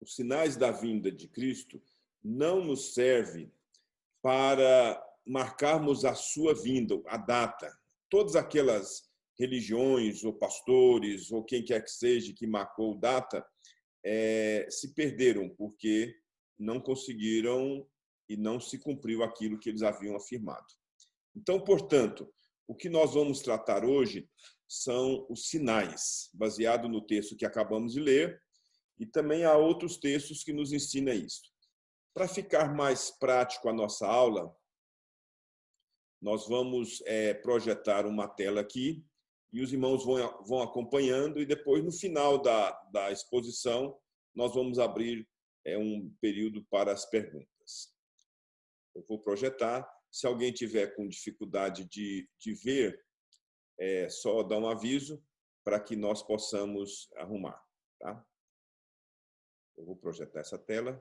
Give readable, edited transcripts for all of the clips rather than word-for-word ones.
os sinais da vinda de Cristo, não nos serve para marcarmos a sua vinda, a data. Todas aquelas religiões ou pastores ou quem quer que seja que marcou data se perderam porque não conseguiram e não se cumpriu aquilo que eles haviam afirmado. Então, portanto, o que nós vamos tratar hoje são os sinais, baseado no texto que acabamos de ler, e também há outros textos que nos ensinam isso. Para ficar mais prático a nossa aula, nós vamos projetar uma tela aqui e os irmãos vão acompanhando e depois, no final da exposição, nós vamos abrir um período para as perguntas. Eu vou projetar. Se alguém tiver com dificuldade de ver, só dá um aviso para que nós possamos arrumar. Tá? Eu vou projetar essa tela.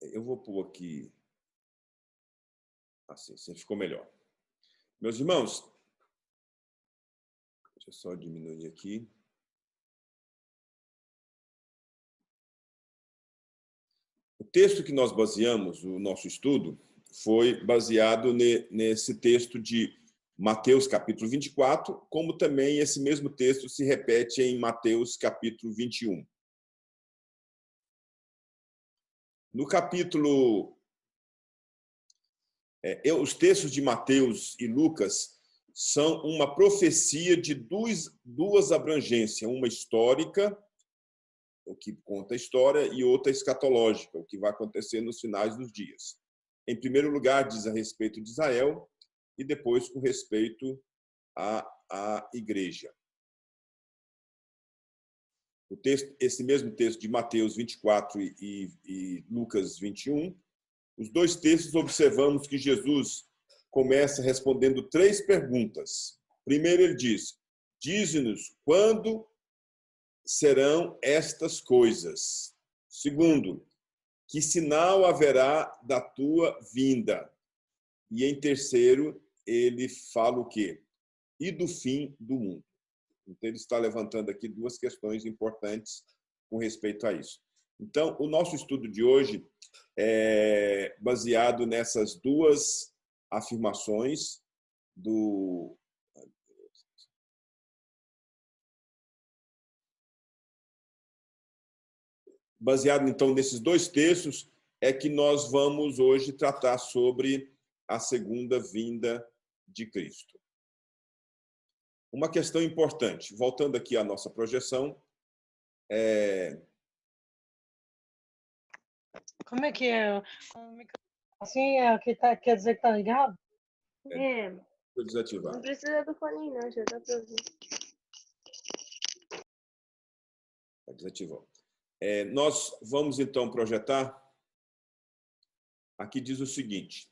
Eu vou pôr aqui, assim ficou melhor. Meus irmãos, deixa eu só diminuir aqui. O texto que nós baseamos o nosso estudo foi baseado nesse texto de Mateus, capítulo 24, como também esse mesmo texto se repete em Mateus, capítulo 21. No capítulo... os textos de Mateus e Lucas são uma profecia de duas abrangências, uma histórica, o que conta a história, e outra escatológica, o que vai acontecer nos finais dos dias. Em primeiro lugar, diz a respeito de Israel, e depois com respeito à igreja. O texto, esse mesmo texto de Mateus 24 e Lucas 21, os dois textos observamos que Jesus começa respondendo 3 perguntas. Primeiro ele diz: dize-nos quando serão estas coisas. Segundo, que sinal haverá da tua vinda? E em terceiro, ele fala o quê? E do fim do mundo. Então, ele está levantando aqui 2 questões importantes com respeito a isso. Então, o nosso estudo de hoje é baseado nessas 2 afirmações Baseado, então, nesses 2 textos, é que nós vamos hoje tratar sobre a segunda vinda de Cristo. Uma questão importante, voltando aqui à nossa projeção, Como é que é? Assim quer dizer que está ligado? Vou desativar. Não precisa do fone, não, já dá para ouvir. Desativou. Nós vamos, então, projetar. Aqui diz o seguinte.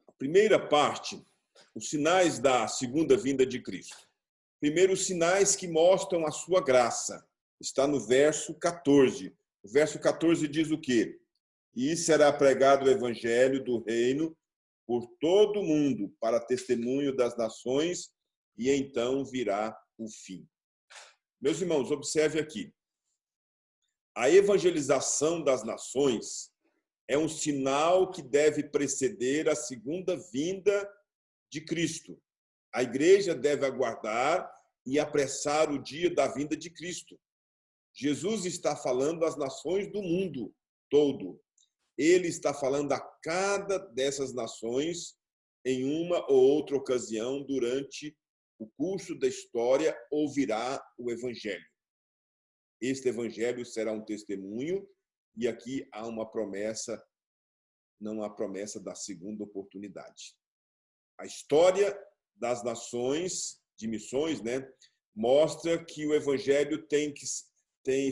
A primeira parte, os sinais da segunda vinda de Cristo. Primeiro, os sinais que mostram a sua graça. Está no verso 14. O verso 14 diz o quê? E será pregado o evangelho do reino por todo o mundo, para testemunho das nações, e então virá o fim. Meus irmãos, observe aqui. A evangelização das nações é um sinal que deve preceder a segunda vinda de Cristo. A igreja deve aguardar e apressar o dia da vinda de Cristo. Jesus está falando às nações do mundo todo. Ele está falando a cada dessas nações em uma ou outra ocasião durante o curso da história ouvirá o evangelho. Este evangelho será um testemunho e aqui há uma promessa, não há promessa da segunda oportunidade. A história das nações de missões, mostra que o evangelho tem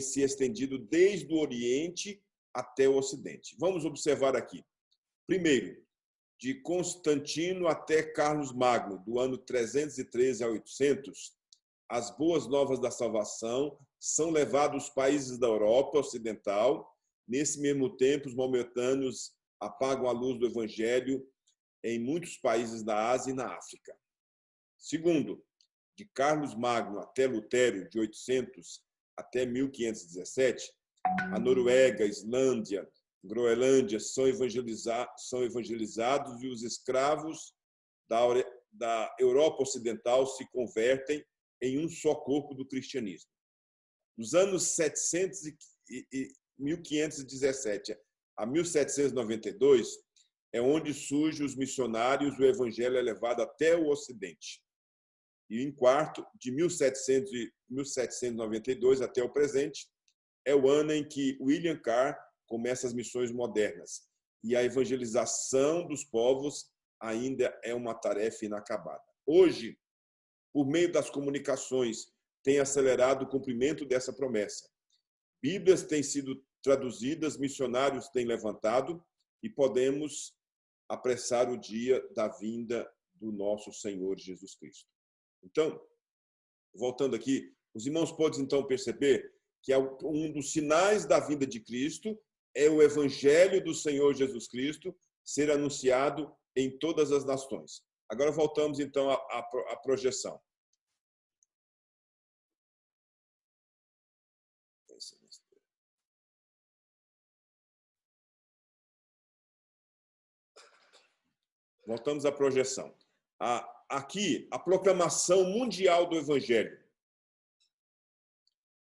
se estendido desde o Oriente até o Ocidente. Vamos observar aqui. Primeiro, de Constantino até Carlos Magno, do ano 313 a 800, as boas novas da salvação são levadas aos países da Europa Ocidental. Nesse mesmo tempo, os maometanos apagam a luz do evangelho em muitos países da Ásia e na África. Segundo, de Carlos Magno até Lutero, de 800 até 1517, a Noruega, Islândia, Groenlândia são evangelizados e os escravos da Europa Ocidental se convertem em um só corpo do cristianismo. Nos anos 1517 a 1792, é onde surgem os missionários, o evangelho é levado até o Ocidente. E em quarto, de 1792 até o presente, é o ano em que William Carr começa as missões modernas. E a evangelização dos povos ainda é uma tarefa inacabada. Hoje, por meio das comunicações, tem acelerado o cumprimento dessa promessa. Bíblias têm sido traduzidas, missionários têm levantado e podemos apressar o dia da vinda do nosso Senhor Jesus Cristo. Então, voltando aqui, os irmãos podem então perceber que um dos sinais da vinda de Cristo é o evangelho do Senhor Jesus Cristo ser anunciado em todas as nações. Agora voltamos então à projeção. Voltamos à projeção. Aqui, a proclamação mundial do evangelho.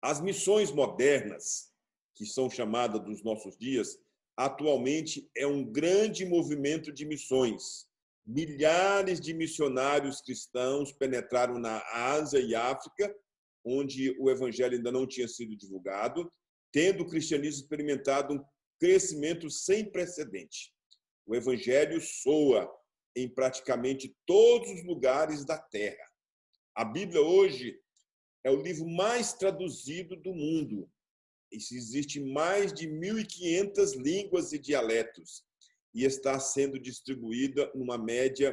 As missões modernas, que são chamadas dos nossos dias, atualmente é um grande movimento de missões. Milhares de missionários cristãos penetraram na Ásia e África, onde o evangelho ainda não tinha sido divulgado, tendo o cristianismo experimentado um crescimento sem precedente. O evangelho soa em praticamente todos os lugares da Terra. A Bíblia hoje é o livro mais traduzido do mundo. Existem mais de 1.500 línguas e dialetos e está sendo distribuída numa média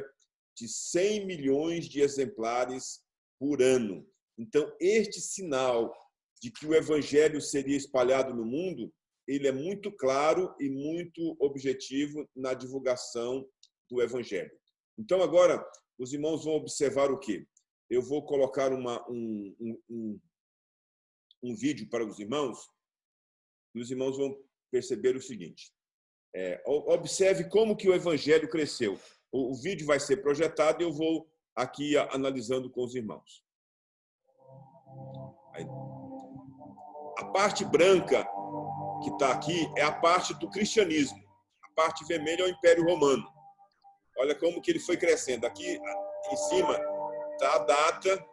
de 100 milhões de exemplares por ano. Então, este sinal de que o evangelho seria espalhado no mundo, ele é muito claro e muito objetivo na divulgação do evangelho. Então, agora, os irmãos vão observar o quê? Eu vou colocar um vídeo para os irmãos e os irmãos vão perceber o seguinte. Observe como que o evangelho cresceu. O vídeo vai ser projetado e eu vou aqui analisando com os irmãos. A parte branca que está aqui é a parte do cristianismo. A parte vermelha é o Império Romano. Olha como que ele foi crescendo. Aqui em cima está a data,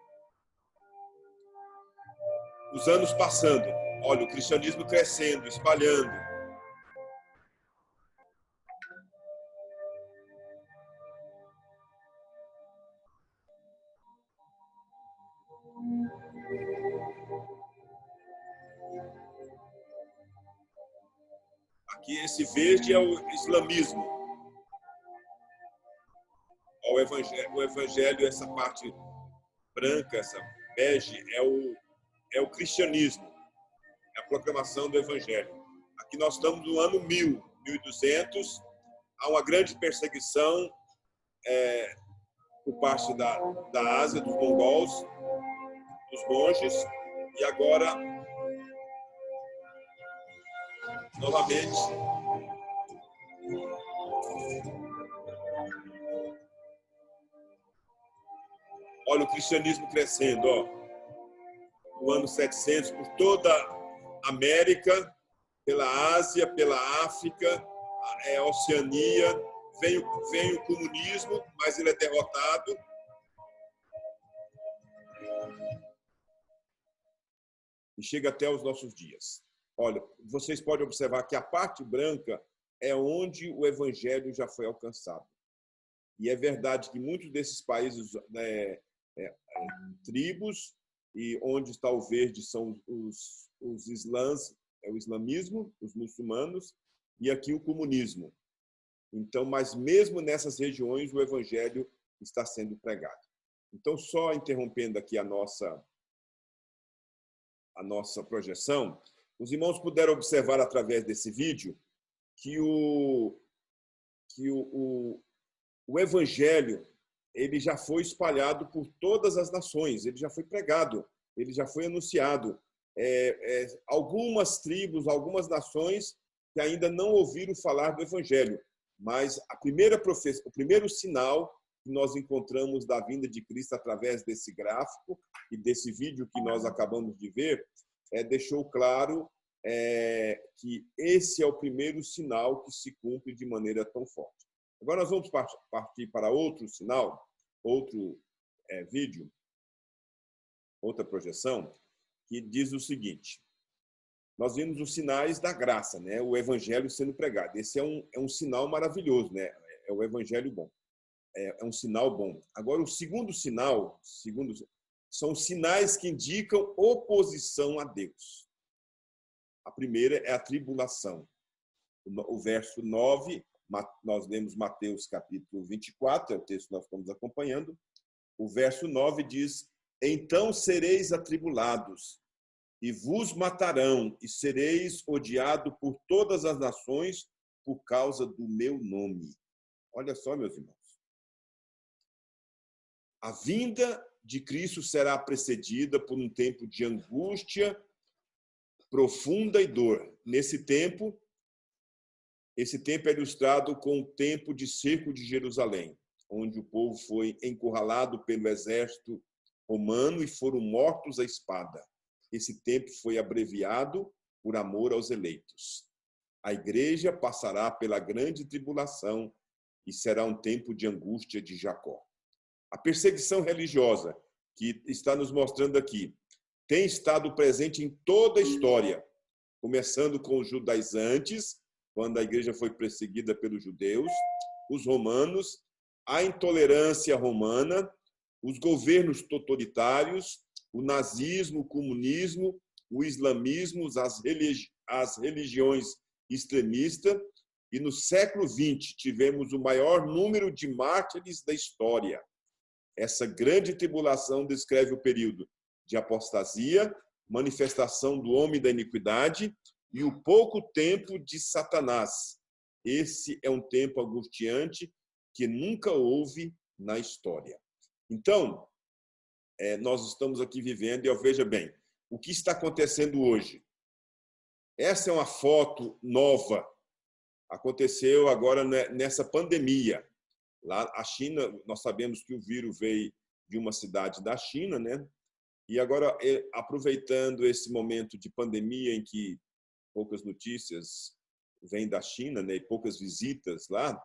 os anos passando. Olha, o cristianismo crescendo, espalhando. Aqui esse verde é o islamismo. O evangelho, essa parte branca, essa bege, é o cristianismo. É a proclamação do evangelho. Aqui nós estamos no ano 1000, 1200. Há uma grande perseguição por parte da Ásia, dos mongols, dos monges. E agora, novamente, olha o cristianismo crescendo, ó. No ano 700, por toda a América, pela Ásia, pela África, Oceania, vem o comunismo, mas ele é derrotado. E chega até os nossos dias. Olha, vocês podem observar que a parte branca é onde o evangelho já foi alcançado. E é verdade que muitos desses países, tribos, e onde está o verde são os islãs, é o islamismo, os muçulmanos, e aqui o comunismo. Então, mas mesmo nessas regiões, o evangelho está sendo pregado. Então, só interrompendo aqui a nossa projeção, os irmãos puderam observar através desse vídeo que que o evangelho ele já foi espalhado por todas as nações, ele já foi pregado, ele já foi anunciado. Algumas tribos, algumas nações que ainda não ouviram falar do evangelho, mas a primeira profecia, o primeiro sinal que nós encontramos da vinda de Cristo através desse gráfico e desse vídeo que nós acabamos de ver, deixou claro que esse é o primeiro sinal que se cumpre de maneira tão forte. Agora nós vamos partir para outro sinal, outro vídeo, outra projeção, que diz o seguinte: nós vimos os sinais da graça, né? O evangelho sendo pregado. Esse é um sinal maravilhoso, né? É o evangelho bom. É um sinal bom. Agora, o segundo sinal, são sinais que indicam oposição a Deus. A primeira é a tribulação. O verso 9, nós lemos Mateus capítulo 24, é o texto que nós estamos acompanhando. O verso 9 diz: então sereis atribulados, e vos matarão, e sereis odiado por todas as nações por causa do meu nome. Olha só, meus irmãos. A vinda de Cristo será precedida por um tempo de angústia profunda e dor. Esse tempo é ilustrado com o tempo de cerco de Jerusalém, onde o povo foi encurralado pelo exército romano e foram mortos à espada. Esse tempo foi abreviado por amor aos eleitos. A igreja passará pela grande tribulação e será um tempo de angústia de Jacó. A perseguição religiosa, que está nos mostrando aqui, tem estado presente em toda a história, começando com os judaizantes, quando a igreja foi perseguida pelos judeus, os romanos, a intolerância romana, os governos totalitários, o nazismo, o comunismo, o islamismo, as religiões extremistas, e no século XX tivemos o maior número de mártires da história. Essa grande tribulação descreve o período de apostasia, manifestação do homem da iniquidade e o pouco tempo de Satanás. Esse é um tempo angustiante que nunca houve na história. Então, nós estamos aqui vivendo, e veja bem, o que está acontecendo hoje. Essa é uma foto nova, aconteceu agora nessa pandemia. Lá, a China, nós sabemos que o vírus veio de uma cidade da China, né? E agora, aproveitando esse momento de pandemia em que poucas notícias vêm da China, né? E poucas visitas lá,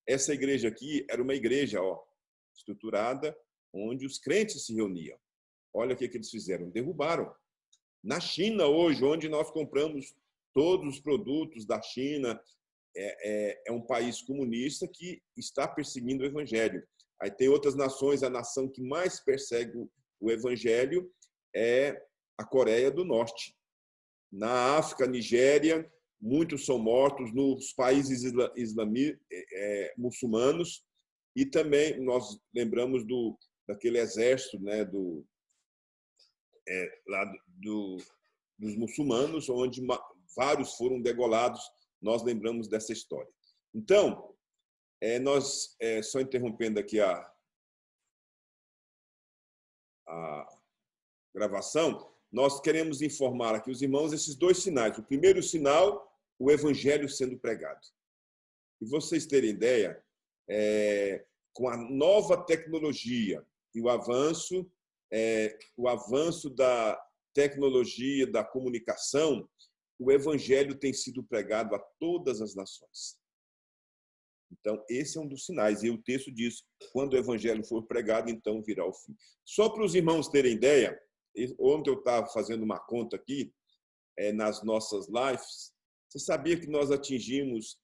essa igreja aqui era uma igreja estruturada onde os crentes se reuniam. Olha o que eles fizeram, derrubaram. Na China hoje, onde nós compramos todos os produtos da China, é um país comunista que está perseguindo o evangelho. Aí tem outras nações, a nação que mais persegue o evangelho é a Coreia do Norte. Na África, Nigéria, muitos são mortos, nos países muçulmanos, e também nós lembramos daquele exército, né, dos muçulmanos, onde vários foram degolados. Nós lembramos dessa história. Então, nós, só interrompendo aqui a gravação, nós queremos informar aqui os irmãos esses dois sinais. O primeiro sinal, o evangelho sendo pregado. E vocês terem ideia, com a nova tecnologia e o avanço da tecnologia, da comunicação, o evangelho tem sido pregado a todas as nações. Então, esse é um dos sinais. E o texto diz, quando o evangelho for pregado, então virá o fim. Só para os irmãos terem ideia, ontem eu estava fazendo uma conta aqui, nas nossas lives, você sabia que nós atingimos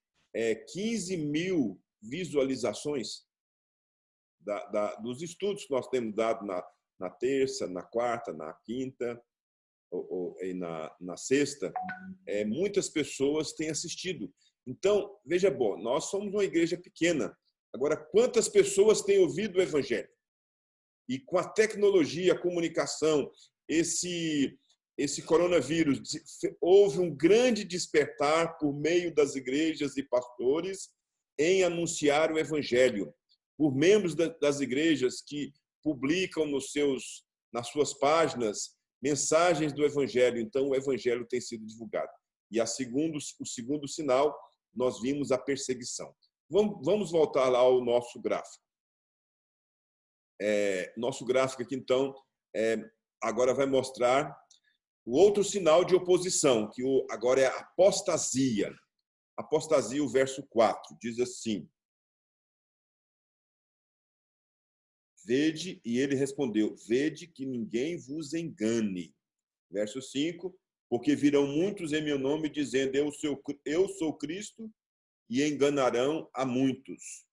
15 mil visualizações dos estudos que nós temos dado na terça, na quarta, na quinta e na sexta? Muitas pessoas têm assistido. Então, veja bom, nós somos uma igreja pequena. Agora, quantas pessoas têm ouvido o evangelho? E com a tecnologia, a comunicação, esse coronavírus, houve um grande despertar por meio das igrejas e pastores em anunciar o evangelho, por membros das igrejas que publicam nas suas páginas mensagens do evangelho. Então, o evangelho tem sido divulgado. E o segundo sinal, nós vimos a perseguição. Vamos voltar lá ao nosso gráfico. Nosso gráfico aqui, então, agora vai mostrar o outro sinal de oposição, que agora é a apostasia. Apostasia, o verso 4, diz assim: Vede, e ele respondeu, vede que ninguém vos engane. Verso 5, porque virão muitos em meu nome dizendo, eu sou Cristo, e enganarão a muitos.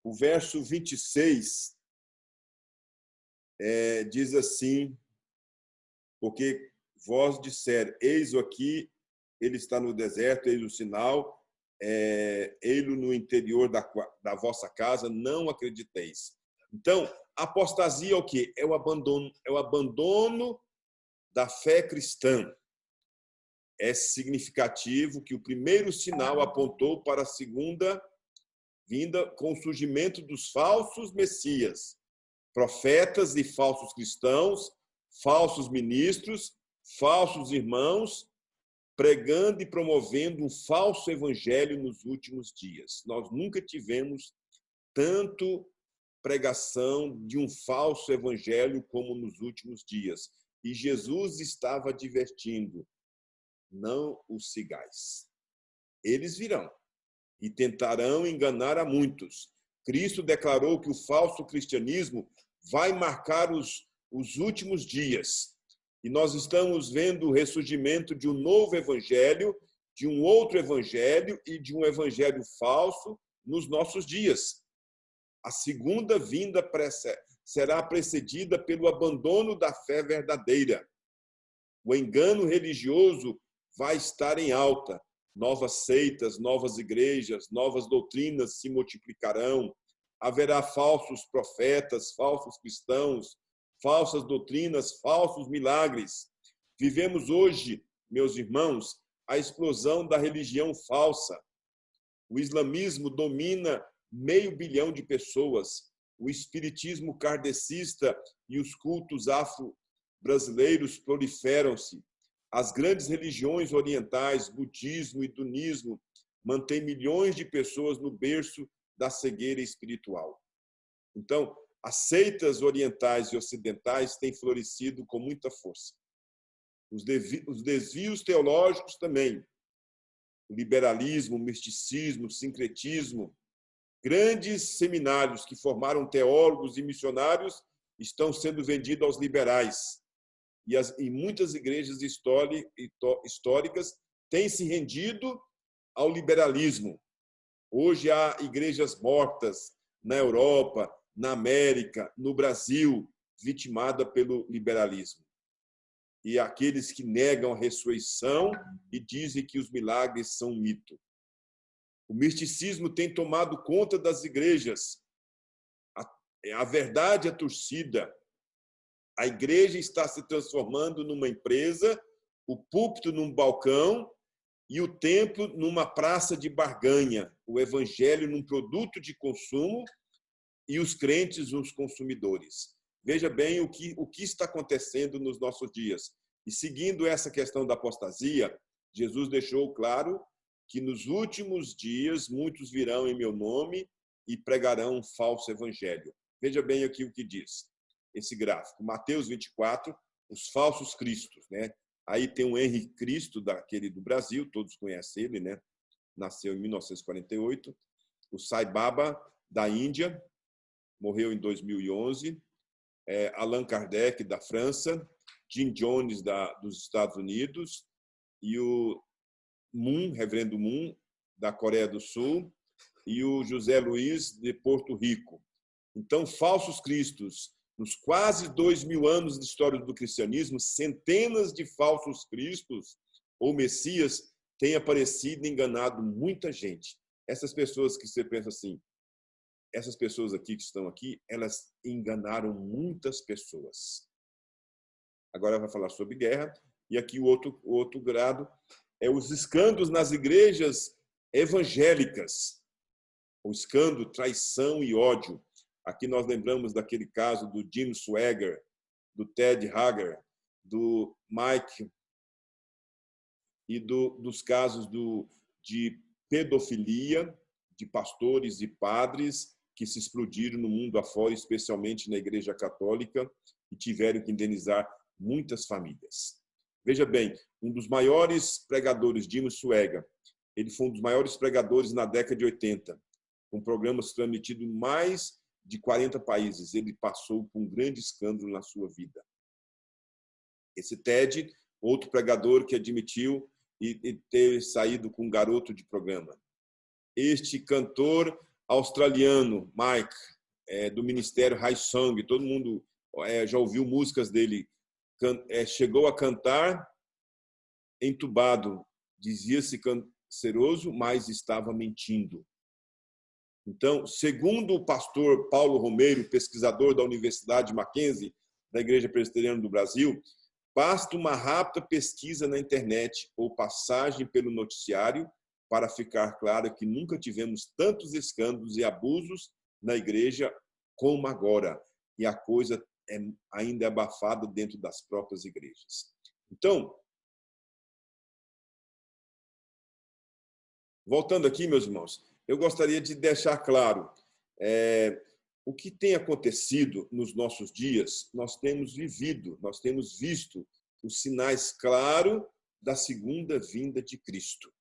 O verso 26 diz assim, porque vós disser, eis-o aqui, ele está no deserto, eis o sinal, ei-lo no interior da vossa casa, não acrediteis. Então, apostasia é o quê? É o abandono da fé cristã. É significativo que o primeiro sinal apontou para a segunda vinda com o surgimento dos falsos messias, profetas e falsos cristãos, falsos ministros, falsos irmãos, pregando e promovendo um falso evangelho nos últimos dias. Nós nunca tivemos tanto pregação de um falso evangelho como nos últimos dias. E Jesus estava advertindo, não os sigais. Eles virão e tentarão enganar a muitos. Cristo declarou que o falso cristianismo vai marcar os últimos dias. E nós estamos vendo o ressurgimento de um novo evangelho, de um outro evangelho e de um evangelho falso nos nossos dias. A segunda vinda será precedida pelo abandono da fé verdadeira. O engano religioso vai estar em alta. Novas seitas, novas igrejas, novas doutrinas se multiplicarão. Haverá falsos profetas, falsos cristãos, falsas doutrinas, falsos milagres. Vivemos hoje, meus irmãos, a explosão da religião falsa. O islamismo domina 500 milhão de pessoas. O espiritismo kardecista e os cultos afro-brasileiros proliferam-se. As grandes religiões orientais, budismo e dunismo, mantêm milhões de pessoas no berço da cegueira espiritual. Então, as seitas orientais e ocidentais têm florescido com muita força. Os desvios teológicos também. O liberalismo, o misticismo, o sincretismo. Grandes seminários que formaram teólogos e missionários estão sendo vendidos aos liberais. E muitas igrejas históricas têm se rendido ao liberalismo. Hoje há igrejas mortas na Europa, na América, no Brasil, vitimada pelo liberalismo. E aqueles que negam a ressurreição e dizem que os milagres são um mito. O misticismo tem tomado conta das igrejas. A verdade é torcida. A igreja está se transformando numa empresa, o púlpito num balcão e o templo numa praça de barganha, o evangelho num produto de consumo e os crentes uns consumidores. Veja bem o que está acontecendo nos nossos dias. E seguindo essa questão da apostasia, Jesus deixou claro que nos últimos dias muitos virão em meu nome e pregarão um falso evangelho. Veja bem aqui o que diz esse gráfico. Mateus 24, os falsos cristos, né? Aí tem o Henrique Cristo, daquele do Brasil, todos conhecem ele, né? Nasceu em 1948. O Sai Baba, da Índia, morreu em 2011. Allan Kardec, da França. Jim Jones, dos Estados Unidos. E o Moon, Reverendo Moon, da Coreia do Sul. E o José Luiz, de Porto Rico. Então, falsos cristos. Nos quase 2000 anos de história do cristianismo, centenas de falsos cristos ou messias têm aparecido e enganado muita gente. Essas pessoas que você pensa assim, essas pessoas aqui que estão aqui, elas enganaram muitas pessoas. Agora vai falar sobre guerra. E aqui o outro grado é os escândalos nas igrejas evangélicas. O escândalo, traição e ódio. Aqui nós lembramos daquele caso do Jim Swaggart, do Ted Hager, do Mike e dos casos de pedofilia de pastores e padres que se explodiram no mundo afora, especialmente na Igreja Católica, e tiveram que indenizar muitas famílias. Veja bem, um dos maiores pregadores, Jim Swaggart, ele foi um dos maiores pregadores na década de 80, com programas transmitidos em mais de 40 países. Ele passou por um grande escândalo na sua vida. Esse Ted, outro pregador que admitiu e ter saído com um garoto de programa. Este cantor australiano, Mike, do Ministério High Song, todo mundo já ouviu músicas dele, chegou a cantar entubado, dizia-se canceroso, mas estava mentindo. Então, segundo o pastor Paulo Romeiro, pesquisador da Universidade Mackenzie, da Igreja Presbiteriana do Brasil, basta uma rápida pesquisa na internet ou passagem pelo noticiário para ficar claro que nunca tivemos tantos escândalos e abusos na igreja como agora. E a coisa ainda é abafada dentro das próprias igrejas. Então, voltando aqui, meus irmãos, eu gostaria de deixar claro o que tem acontecido nos nossos dias. Nós temos visto os sinais claros da segunda vinda de Cristo.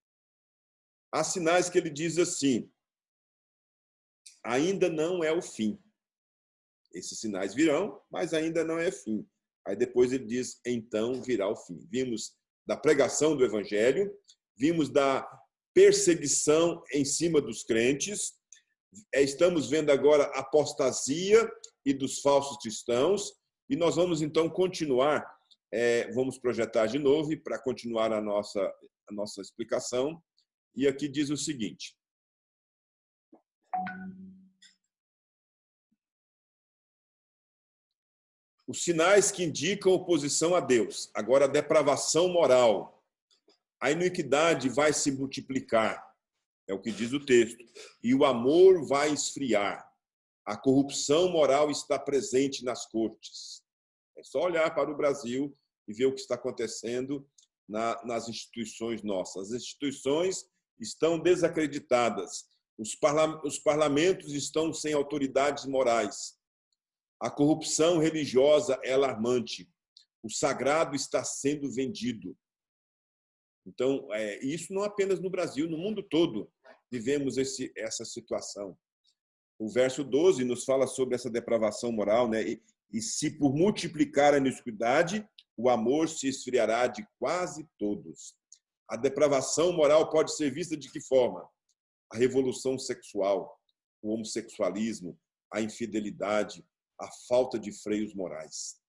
Há sinais que ele diz assim: ainda não é o fim. Esses sinais virão, mas ainda não é fim. Aí depois ele diz: então virá o fim. Vimos da pregação do evangelho, vimos da perseguição em cima dos crentes, estamos vendo agora a apostasia e dos falsos cristãos, e nós vamos então continuar, vamos projetar de novo para continuar a nossa explicação. E aqui diz o seguinte: os sinais que indicam oposição a Deus. Agora, a depravação moral. A iniquidade vai se multiplicar, é o que diz o texto, e o amor vai esfriar. A corrupção moral está presente nas cortes. É só olhar para o Brasil e ver o que está acontecendo nas instituições nossas. As instituições estão desacreditadas. Os parlamentos estão sem autoridades morais. A corrupção religiosa é alarmante. O sagrado está sendo vendido. Então, isso não apenas no Brasil, no mundo todo vivemos essa situação. O verso 12 nos fala sobre essa depravação moral, né? E se por multiplicar a iniquidade, o amor se esfriará de quase todos. A depravação moral pode ser vista de que forma? A revolução sexual, o homossexualismo, a infidelidade, a falta de freios morais.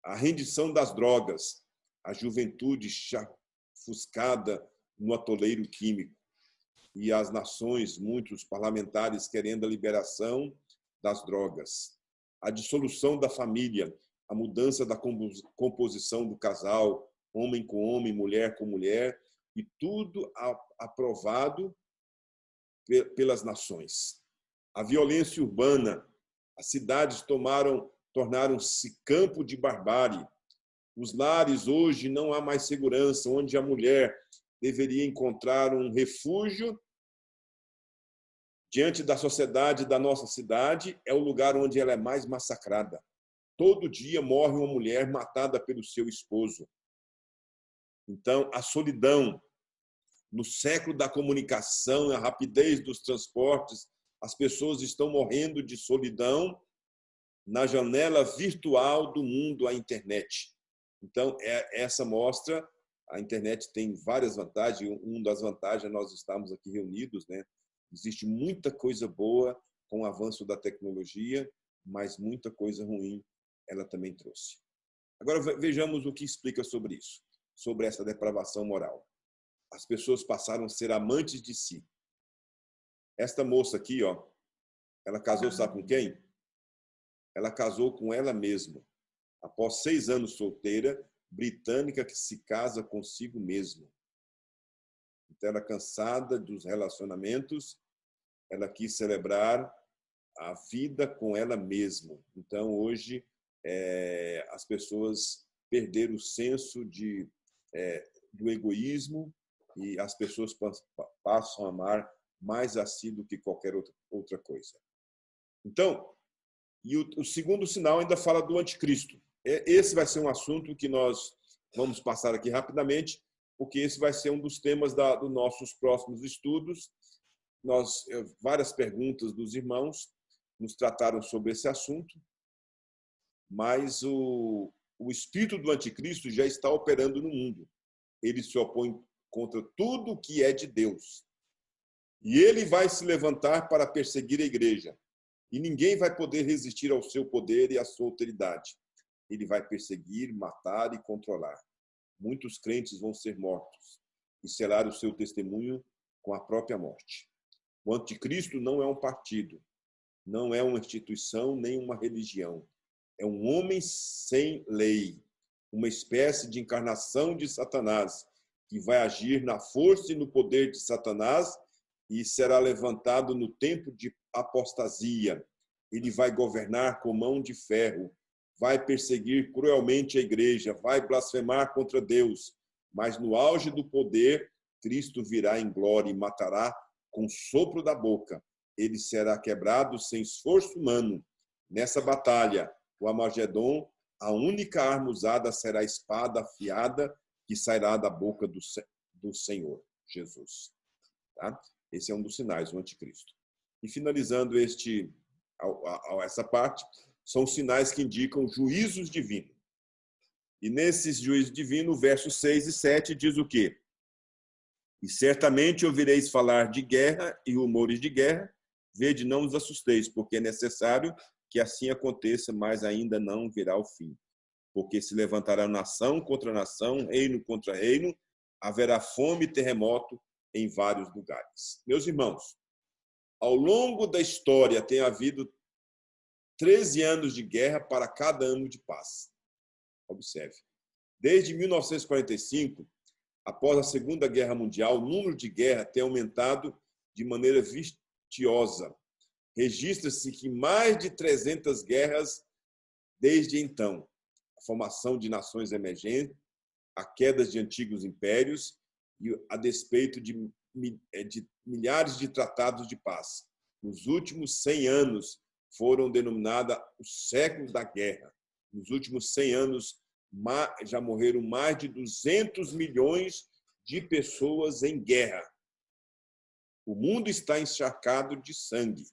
A rendição das drogas, a juventude ofuscada no atoleiro químico, e as nações, muitos parlamentares querendo a liberação das drogas. A dissolução da família, a mudança da composição do casal, homem com homem, mulher com mulher, e tudo aprovado pelas nações. A violência urbana, as cidades tornaram-se campo de barbárie. Os lares hoje não há mais segurança, onde a mulher deveria encontrar um refúgio diante da sociedade da nossa cidade, é o lugar onde ela é mais massacrada. Todo dia morre uma mulher matada pelo seu esposo. Então, a solidão, no século da comunicação, a rapidez dos transportes, as pessoas estão morrendo de solidão na janela virtual do mundo, a internet. Então, essa mostra, a internet tem várias vantagens, uma das vantagens é nós estarmos aqui reunidos, né? Existe muita coisa boa com o avanço da tecnologia, mas muita coisa ruim ela também trouxe. Agora vejamos o que explica sobre isso, sobre essa depravação moral. As pessoas passaram a ser amantes de si. Esta moça aqui, ela casou, sabe com quem? Ela casou com ela mesma. Após 6 anos solteira, britânica que se casa consigo mesma. Então, ela cansada dos relacionamentos ela quis celebrar a vida com ela mesma. Então, hoje, as pessoas perderam o senso do egoísmo e as pessoas passam a amar mais a si do que qualquer outra coisa. Então, e o segundo sinal ainda fala do anticristo. Esse vai ser um assunto que nós vamos passar aqui rapidamente, porque esse vai ser um dos temas dos nossos próximos estudos. Várias perguntas dos irmãos nos trataram sobre esse assunto, mas o espírito do anticristo já está operando no mundo. Ele se opõe contra tudo que é de Deus. E ele vai se levantar para perseguir a igreja. E ninguém vai poder resistir ao seu poder e à sua autoridade. Ele vai perseguir, matar e controlar. Muitos crentes vão ser mortos e selar o seu testemunho com a própria morte. O anticristo não é um partido, não é uma instituição, nem uma religião. É um homem sem lei, uma espécie de encarnação de Satanás, que vai agir na força e no poder de Satanás e será levantado no tempo de apostasia. Ele vai governar com mão de ferro, vai perseguir cruelmente a igreja, vai blasfemar contra Deus, mas no auge do poder, Cristo virá em glória e matará com o sopro da boca. Ele será quebrado sem esforço humano. Nessa batalha, o Armagedon, a única arma usada será a espada afiada que sairá da boca do Senhor Jesus. Tá? Esse é um dos sinais do anticristo. E finalizando essa parte, são sinais que indicam juízos divinos. E nesses juízos divinos, versos 6 e 7 diz o quê? E certamente ouvireis falar de guerra e rumores de guerra, vede, não os assusteis, porque é necessário que assim aconteça, mas ainda não virá o fim. Porque se levantará nação contra nação, reino contra reino, haverá fome e terremoto em vários lugares. Meus irmãos, ao longo da história tem havido 13 anos de guerra para cada ano de paz. Observe. Desde 1945, após a Segunda Guerra Mundial, o número de guerra tem aumentado de maneira vitiosa. Registra-se que mais de 300 guerras desde então. A formação de nações emergentes, a queda de antigos impérios e a despeito de milhares de tratados de paz. Nos últimos 100 anos foram denominadas o século da guerra. Nos últimos 100 anos já morreram mais de 200 milhões de pessoas em guerra. O mundo está encharcado de sangue.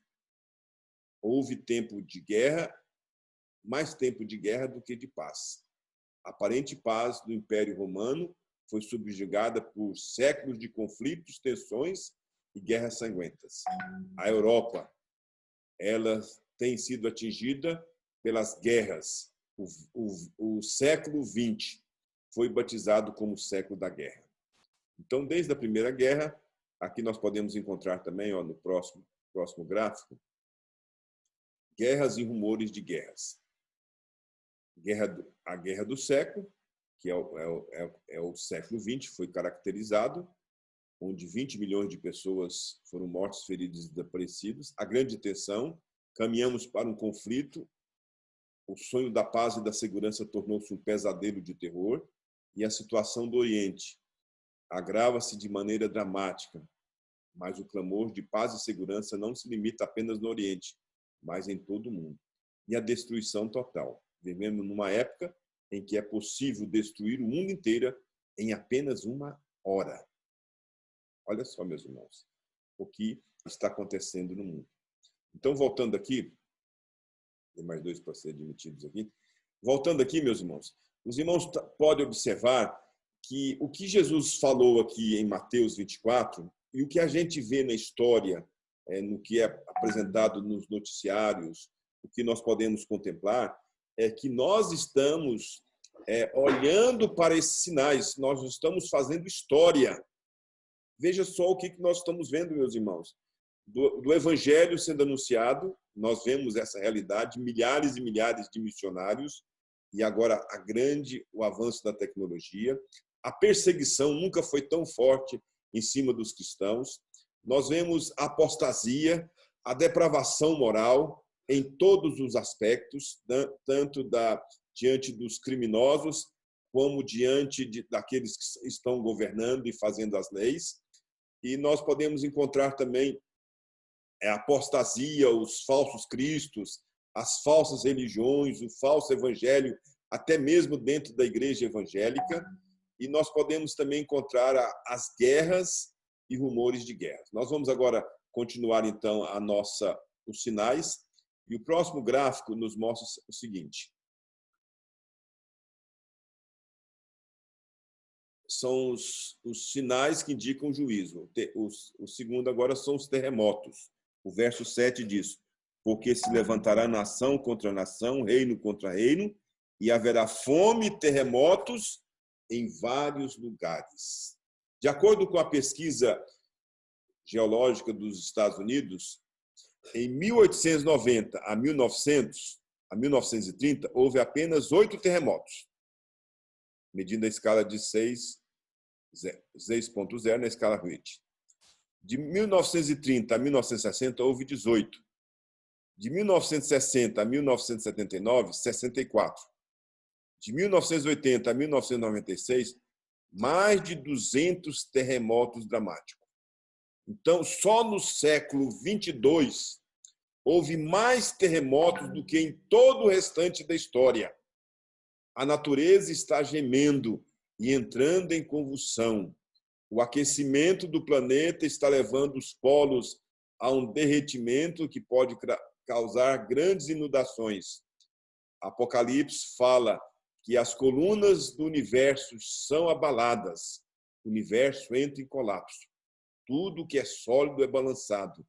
Houve tempo de guerra, mais tempo de guerra do que de paz. A aparente paz do Império Romano foi subjugada por séculos de conflitos, tensões e guerras sangrentas. A Europa, ela tem sido atingida pelas guerras. O século XX foi batizado como o século da guerra. Então, desde a Primeira Guerra, aqui nós podemos encontrar também, no próximo gráfico, guerras e rumores de guerras. A guerra do século, que é o século XX, foi caracterizado, onde 20 milhões de pessoas foram mortas, feridas e desaparecidas. A grande tensão, caminhamos para um conflito, o sonho da paz e da segurança tornou-se um pesadelo de terror, e a situação do Oriente agrava-se de maneira dramática, mas o clamor de paz e segurança não se limita apenas no Oriente, mas em todo o mundo. E a destruição total. Vivemos numa época em que é possível destruir o mundo inteiro em apenas uma hora. Olha só, meus irmãos, o que está acontecendo no mundo. Então, voltando aqui, tem mais 2 para serem admitidos aqui. Voltando aqui, meus irmãos, os irmãos podem observar que o que Jesus falou aqui em Mateus 24 e o que a gente vê na história, no que é apresentado nos noticiários, o que nós podemos contemplar, é que nós estamos olhando para esses sinais, nós estamos fazendo história. Veja só o que nós estamos vendo, meus irmãos. Do Evangelho sendo anunciado, nós vemos essa realidade, milhares e milhares de missionários, e agora o avanço da tecnologia. A perseguição nunca foi tão forte em cima dos cristãos. nós vemos a apostasia, a depravação moral em todos os aspectos, tanto diante dos criminosos, como diante daqueles que estão governando e fazendo as leis. E nós podemos encontrar também a apostasia, os falsos cristos, as falsas religiões, o falso evangelho, até mesmo dentro da igreja evangélica. E nós podemos também encontrar as guerras e rumores de guerras. Nós vamos agora continuar, então, os sinais. E o próximo gráfico nos mostra o seguinte. São os sinais que indicam o juízo. O segundo agora são os terremotos. O verso 7 diz: porque se levantará nação contra nação, reino contra reino, e haverá fome e terremotos em vários lugares. De acordo com a pesquisa geológica dos Estados Unidos, em 1890 a 1930, houve apenas 8 terremotos, medindo a escala de 6.0 na escala Richter. De 1930 a 1960, houve 18. De 1960 a 1979, 64. De 1980 a 1996, mais de 200 terremotos dramáticos. Então, só no século 22, houve mais terremotos do que em todo o restante da história. A natureza está gemendo e entrando em convulsão. O aquecimento do planeta está levando os polos a um derretimento que pode causar grandes inundações. Apocalipse fala que as colunas do universo são abaladas. O universo entra em colapso. Tudo que é sólido é balançado.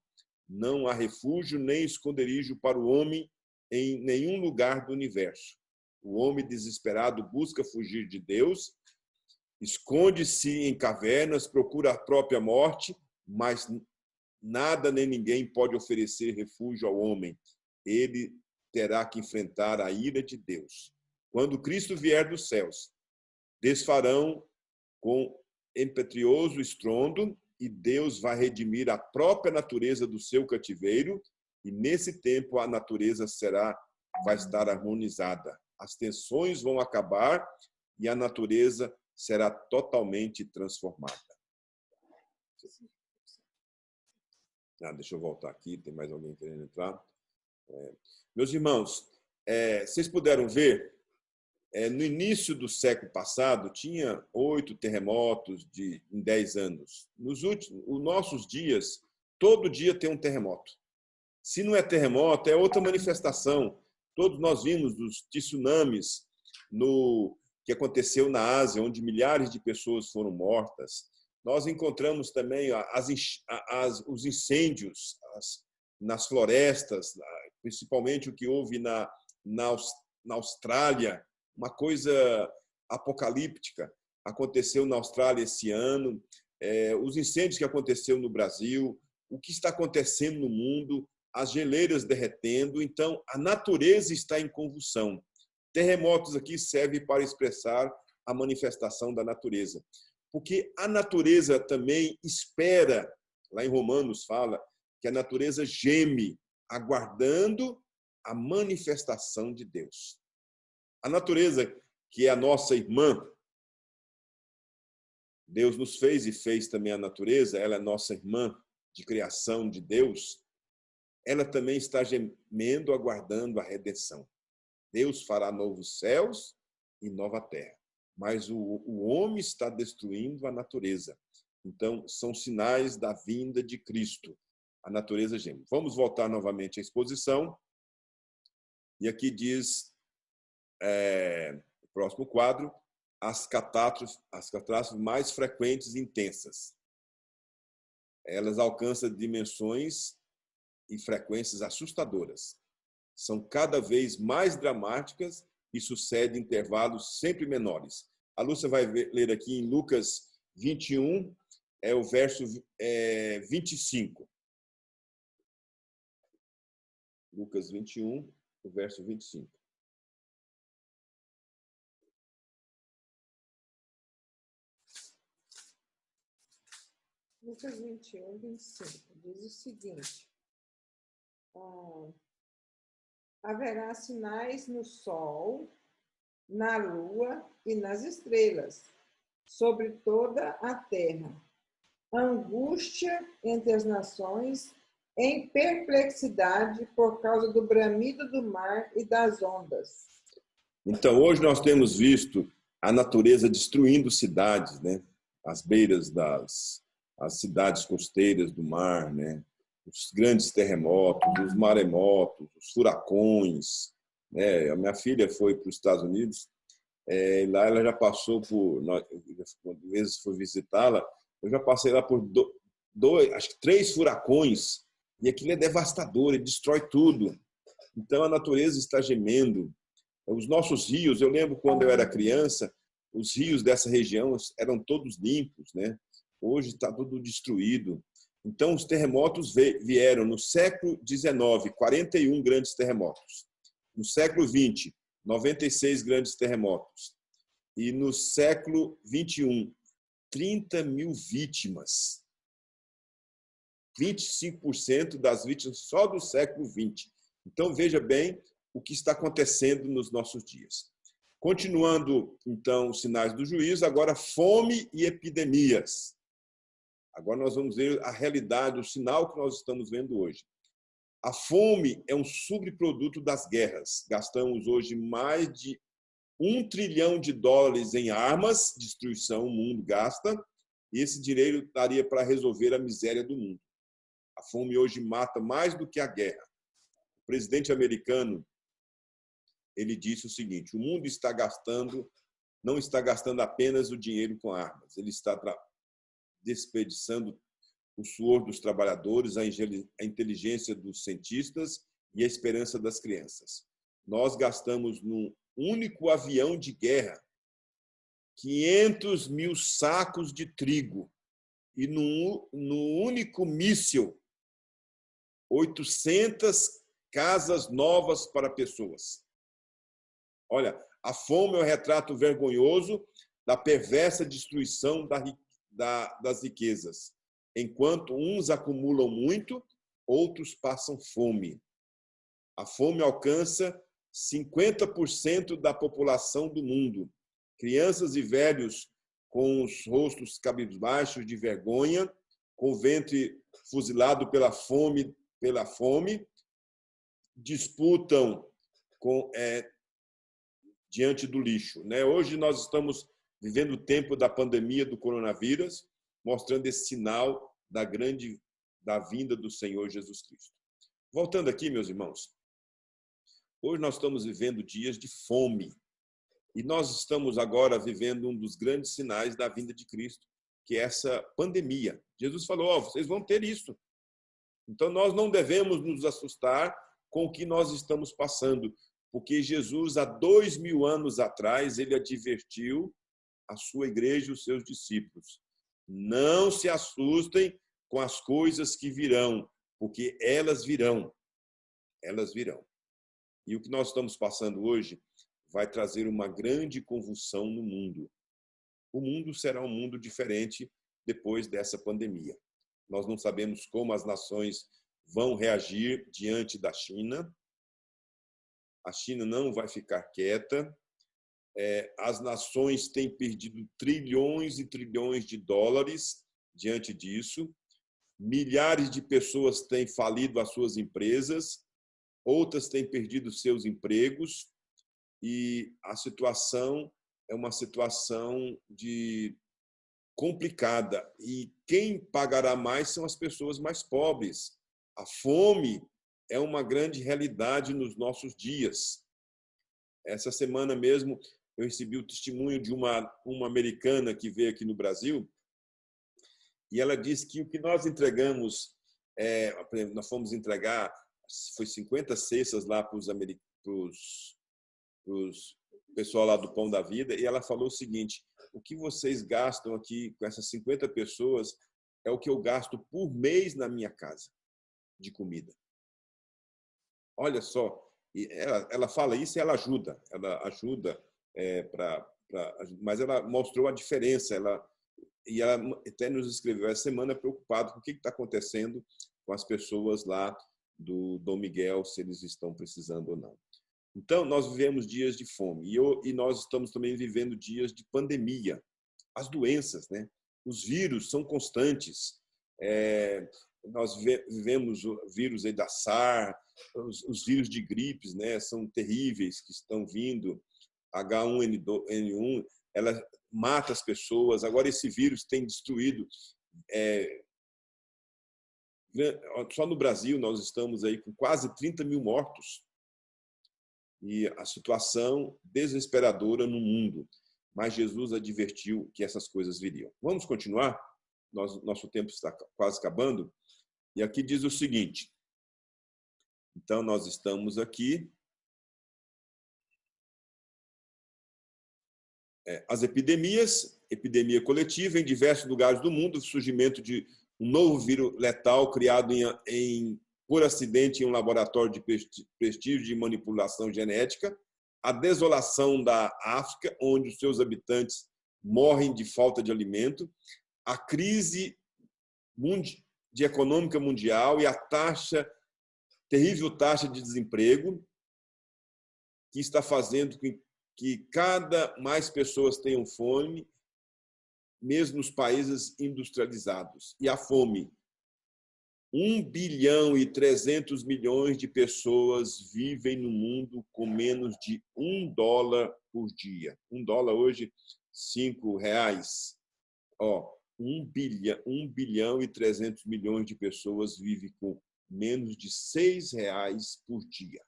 Não há refúgio nem esconderijo para o homem em nenhum lugar do universo. O homem desesperado busca fugir de Deus, esconde-se em cavernas, procura a própria morte, mas nada nem ninguém pode oferecer refúgio ao homem. Ele terá que enfrentar a ira de Deus. Quando Cristo vier dos céus, desfarão com impetuoso estrondo e Deus vai redimir a própria natureza do seu cativeiro, e nesse tempo a natureza vai estar harmonizada. As tensões vão acabar e a natureza será totalmente transformada. Deixa eu voltar aqui, tem mais alguém querendo entrar. Meus irmãos, vocês puderam ver, no início do século passado, tinha 8 terremotos em 10 anos. Nos nossos dias, todo dia tem um terremoto. Se não é terremoto, é outra manifestação. Todos nós vimos dos tsunamis que aconteceu na Ásia, onde milhares de pessoas foram mortas. Nós encontramos também os incêndios nas florestas, principalmente o que houve na Austrália, uma coisa apocalíptica. Aconteceu na Austrália esse ano, os incêndios que aconteceram no Brasil, o que está acontecendo no mundo, as geleiras derretendo. Então, a natureza está em convulsão. Terremotos aqui servem para expressar a manifestação da natureza. Porque a natureza também espera, lá em Romanos fala, que a natureza geme, aguardando a manifestação de Deus. A natureza, que é a nossa irmã, Deus nos fez e fez também a natureza, ela é nossa irmã de criação de Deus, ela também está gemendo, aguardando a redenção. Deus fará novos céus e nova terra. Mas o homem está destruindo a natureza. Então, são sinais da vinda de Cristo. A natureza geme. Vamos voltar novamente à exposição. E aqui diz, o próximo quadro, as catástrofes mais frequentes e intensas. Elas alcançam dimensões e frequências assustadoras. São cada vez mais dramáticas e sucedem intervalos sempre menores. A Lúcia vai ler aqui em Lucas 21, o verso 25. Lucas 21, o verso 25. Lucas 21, 25, diz o seguinte: haverá sinais no sol, na lua e nas estrelas, sobre toda a terra. Angústia entre as nações, em perplexidade por causa do bramido do mar e das ondas. Então, hoje nós temos visto a natureza destruindo cidades, né? As beiras as cidades costeiras do mar, né? Os grandes terremotos, os maremotos, os furacões, né? A minha filha foi para os Estados Unidos, e lá ela já passou por, quando vezes fui visitá-la, eu já passei lá por dois, acho que 3 furacões, e aquilo é devastador, ele destrói tudo. Então a natureza está gemendo. Os nossos rios, eu lembro quando eu era criança, os rios dessa região eram todos limpos, né? Hoje está tudo destruído. Então, os terremotos vieram no século XIX, 41 grandes terremotos. No século XX, 96 grandes terremotos. E no século XXI, 30 mil vítimas. 25% das vítimas só do século XX. Então, veja bem o que está acontecendo nos nossos dias. Continuando, então, os sinais do juízo, agora fome e epidemias. Agora nós vamos ver a realidade, o sinal que nós estamos vendo hoje. A fome é um subproduto das guerras. Gastamos hoje mais de $1 trilhão em armas, destruição, o mundo gasta, e esse dinheiro daria para resolver a miséria do mundo. A fome hoje mata mais do que a guerra. O presidente americano, ele disse o seguinte: o mundo está gastando, não está gastando apenas o dinheiro com armas, ele está desperdiçando o suor dos trabalhadores, a inteligência dos cientistas e a esperança das crianças. Nós gastamos num único avião de guerra 500 mil sacos de trigo e no único míssil 800 casas novas para pessoas. Olha, a fome é o retrato vergonhoso da perversa destruição das riquezas. Enquanto uns acumulam muito, outros passam fome. A fome alcança 50% da população do mundo. Crianças e velhos com os rostos cabisbaixos de vergonha, com o ventre fuzilado pela fome, disputam diante do lixo, né? Hoje nós estamos vivendo o tempo da pandemia do coronavírus, mostrando esse sinal da vinda do Senhor Jesus Cristo. Voltando aqui, meus irmãos, hoje nós estamos vivendo dias de fome e nós estamos agora vivendo um dos grandes sinais da vinda de Cristo, que é essa pandemia. Jesus falou: vocês vão ter isso. Então nós não devemos nos assustar com o que nós estamos passando, porque Jesus, há 2000 anos atrás, ele advertiu a sua igreja e os seus discípulos: não se assustem com as coisas que virão, porque elas virão. Elas virão. E o que nós estamos passando hoje vai trazer uma grande convulsão no mundo. O mundo será um mundo diferente depois dessa pandemia. Nós não sabemos como as nações vão reagir diante da China. A China não vai ficar quieta. As nações têm perdido trilhões e trilhões de dólares diante disso. Milhares de pessoas têm falido as suas empresas, outras têm perdido seus empregos, e a situação é uma situação complicada. E quem pagará mais são as pessoas mais pobres. A fome é uma grande realidade nos nossos dias. Essa semana mesmo eu recebi o testemunho de uma americana que veio aqui no Brasil, e ela disse que o que nós entregamos, nós fomos entregar, foi 50 cestas lá para o pessoal lá do Pão da Vida, e ela falou o seguinte: o que vocês gastam aqui com essas 50 pessoas é o que eu gasto por mês na minha casa de comida. Olha só, e ela fala isso e ela ajuda, mas ela mostrou a diferença. E ela até nos escreveu essa semana preocupada com o que está acontecendo com as pessoas lá do Dom Miguel, se eles estão precisando ou não. Então, nós vivemos dias de fome e nós estamos também vivendo dias de pandemia. As doenças, né? Os vírus são constantes. Nós vivemos o vírus aí da SARS, os vírus de gripes, né? São terríveis que estão vindo. H1N1, ela mata as pessoas. Agora, esse vírus tem destruído. Só no Brasil, nós estamos aí com quase 30 mil mortos. E a situação desesperadora no mundo. Mas Jesus advertiu que essas coisas viriam. Vamos continuar? Nosso tempo está quase acabando. E aqui diz o seguinte. Então, nós estamos aqui. As epidemias, epidemia coletiva em diversos lugares do mundo, o surgimento de um novo vírus letal criado por acidente em um laboratório de prestígio de manipulação genética, a desolação da África, onde os seus habitantes morrem de falta de alimento, a crise econômica mundial e a terrível taxa de desemprego, que está fazendo com que cada mais pessoas tenham fome, mesmo nos países industrializados. E a fome. 1,3 bilhão de pessoas vivem no mundo com menos de $1 por dia. $1 hoje, R$5. 1,3 bilhão de pessoas vivem com menos de R$6 por dia.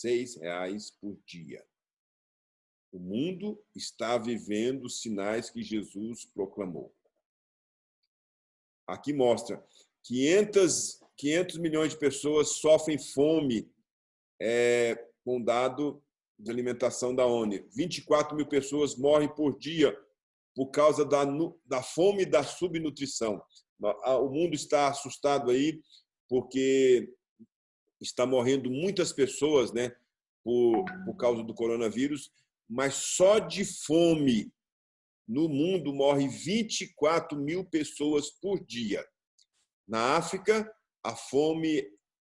R$6 por dia. O mundo está vivendo os sinais que Jesus proclamou. Aqui mostra 500 milhões de pessoas sofrem fome, com dado de alimentação da ONU. 24 mil pessoas morrem por dia por causa da fome e da subnutrição. O mundo está assustado aí porque está morrendo muitas pessoas, né, por causa do coronavírus, mas só de fome no mundo morre 24 mil pessoas por dia. Na África, a fome,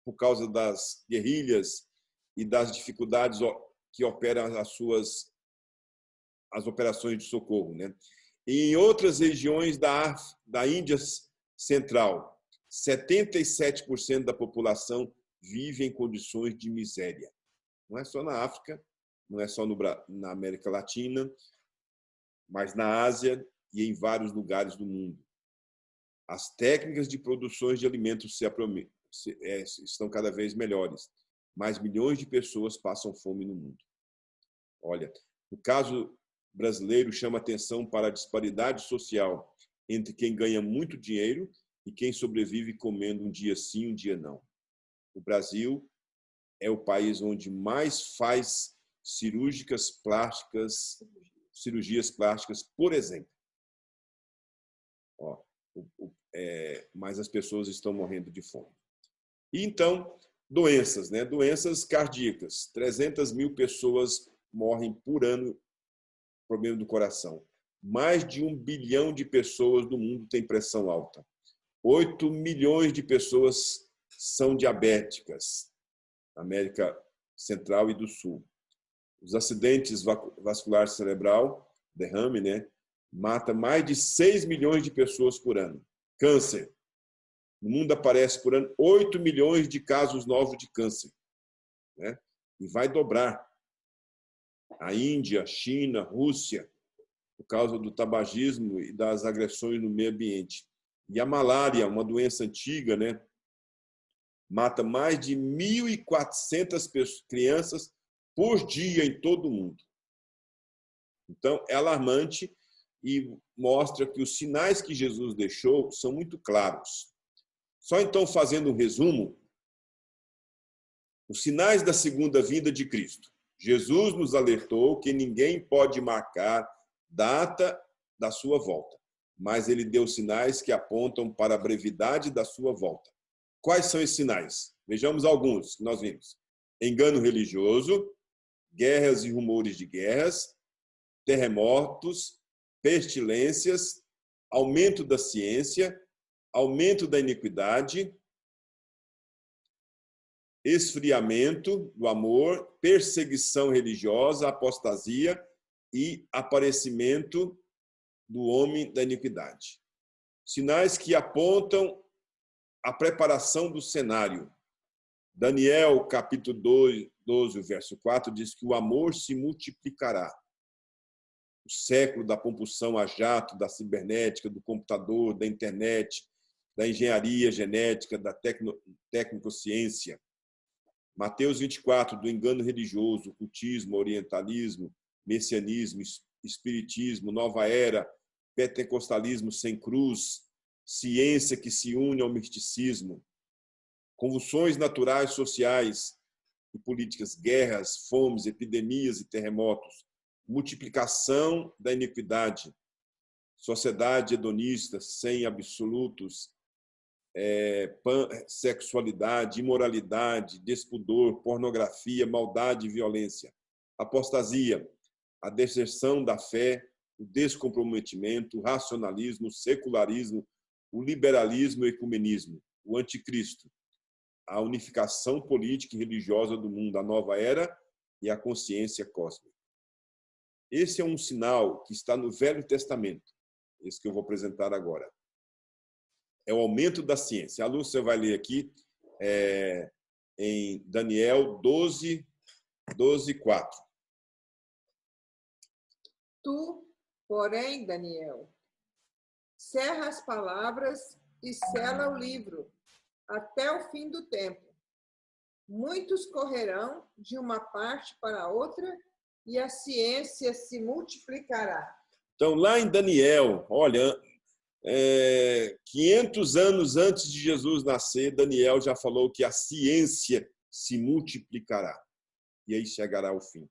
por causa das guerrilhas e das dificuldades que operam as operações de socorro, né? E em outras regiões da Índia Central, 77% da população vive em condições de miséria. Não é só na África, não é só na América Latina, mas na Ásia e em vários lugares do mundo. As técnicas de produção de alimentos estão cada vez melhores, mas milhões de pessoas passam fome no mundo. Olha, o caso brasileiro chama atenção para a disparidade social entre quem ganha muito dinheiro e quem sobrevive comendo um dia sim, um dia não. O Brasil é o país onde mais faz cirurgias plásticas, por exemplo. Mas as pessoas estão morrendo de fome. E então, doenças, né? Doenças cardíacas. 300 mil pessoas morrem por ano problema do coração. Mais de 1 bilhão de pessoas do mundo têm pressão alta. 8 milhões de pessoas são diabéticas na América Central e do Sul. Os acidentes vasculares cerebral, derrame, né, mata mais de 6 milhões de pessoas por ano. Câncer. No mundo aparece por ano 8 milhões de casos novos de câncer, né? E vai dobrar. A Índia, China, Rússia, por causa do tabagismo e das agressões no meio ambiente. E a malária, uma doença antiga, né, mata mais de 1.400 crianças por dia em todo o mundo. Então, é alarmante e mostra que os sinais que Jesus deixou são muito claros. Só então, fazendo um resumo, os sinais da segunda vinda de Cristo. Jesus nos alertou que ninguém pode marcar data da sua volta, mas ele deu sinais que apontam para a brevidade da sua volta. Quais são esses sinais? Vejamos alguns que nós vimos. Engano religioso, guerras e rumores de guerras, terremotos, pestilências, aumento da ciência, aumento da iniquidade, esfriamento do amor, perseguição religiosa, apostasia e aparecimento do homem da iniquidade. Sinais que apontam a preparação do cenário. Daniel, capítulo 12, verso 4, diz que o amor se multiplicará. O século da compulsão a jato, da cibernética, do computador, da internet, da engenharia genética, da tecnociência. Mateus 24, do engano religioso, cultismo, orientalismo, messianismo, espiritismo, nova era, pentecostalismo sem cruz, ciência que se une ao misticismo, convulsões naturais, sociais e políticas, guerras, fomes, epidemias e terremotos, multiplicação da iniquidade, sociedade hedonista sem absolutos, sexualidade, imoralidade, despudor, pornografia, maldade e violência, apostasia, a deserção da fé, o descomprometimento, o racionalismo, o secularismo, o liberalismo e o ecumenismo, o anticristo, a unificação política e religiosa do mundo, a nova era e a consciência cósmica. Esse é um sinal que está no Velho Testamento, esse que eu vou apresentar agora. É o aumento da ciência. A Lúcia vai ler aqui em Daniel 12, 4. Tu, porém, Daniel, cerra as palavras e sela o livro até o fim do tempo. Muitos correrão de uma parte para outra e a ciência se multiplicará. Então, lá em Daniel, olha, 500 anos antes de Jesus nascer, Daniel já falou que a ciência se multiplicará e aí chegará ao fim.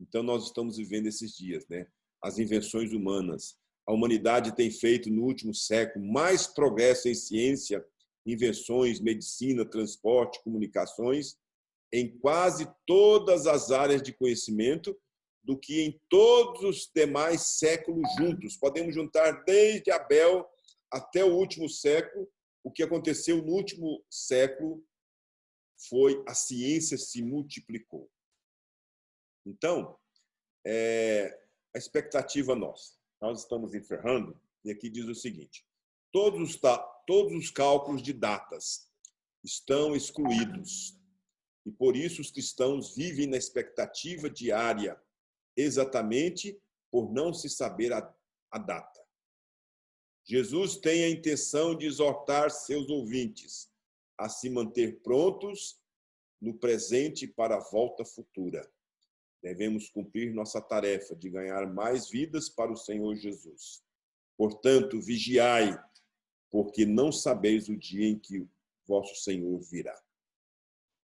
Então, nós estamos vivendo esses dias, né? As invenções humanas. A humanidade tem feito, no último século, mais progresso em ciência, invenções, medicina, transporte, comunicações, em quase todas as áreas de conhecimento, do que em todos os demais séculos juntos. Podemos juntar desde Abel até o último século. O que aconteceu no último século foi a ciência se multiplicou. Então, a expectativa nossa. Nós estamos encerrando, e aqui diz o seguinte: todos os cálculos de datas estão excluídos. E por isso os cristãos vivem na expectativa diária, exatamente por não se saber a data. Jesus tem a intenção de exortar seus ouvintes a se manter prontos no presente para a volta futura. Devemos cumprir nossa tarefa de ganhar mais vidas para o Senhor Jesus. Portanto, vigiai, porque não sabeis o dia em que vosso Senhor virá.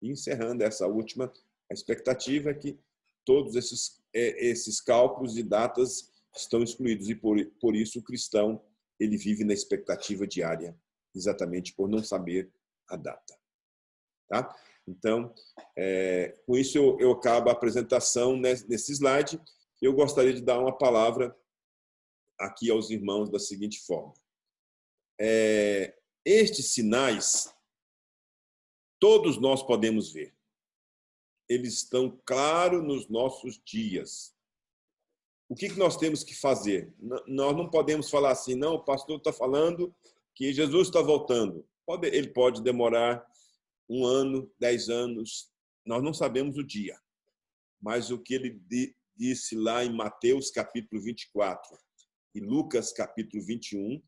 E encerrando essa última, a expectativa é que todos esses cálculos e datas estão excluídos e por isso o cristão ele vive na expectativa diária, exatamente por não saber a data. Tá? Então, com isso eu acabo a apresentação nesse slide. Eu gostaria de dar uma palavra aqui aos irmãos da seguinte forma. Estes sinais, todos nós podemos ver. Eles estão claros nos nossos dias. O que nós temos que fazer? Nós não podemos falar assim, não, o pastor está falando que Jesus está voltando. Ele pode demorar 1 ano, 10 anos, nós não sabemos o dia. Mas o que ele disse lá em Mateus capítulo 24 e Lucas capítulo 21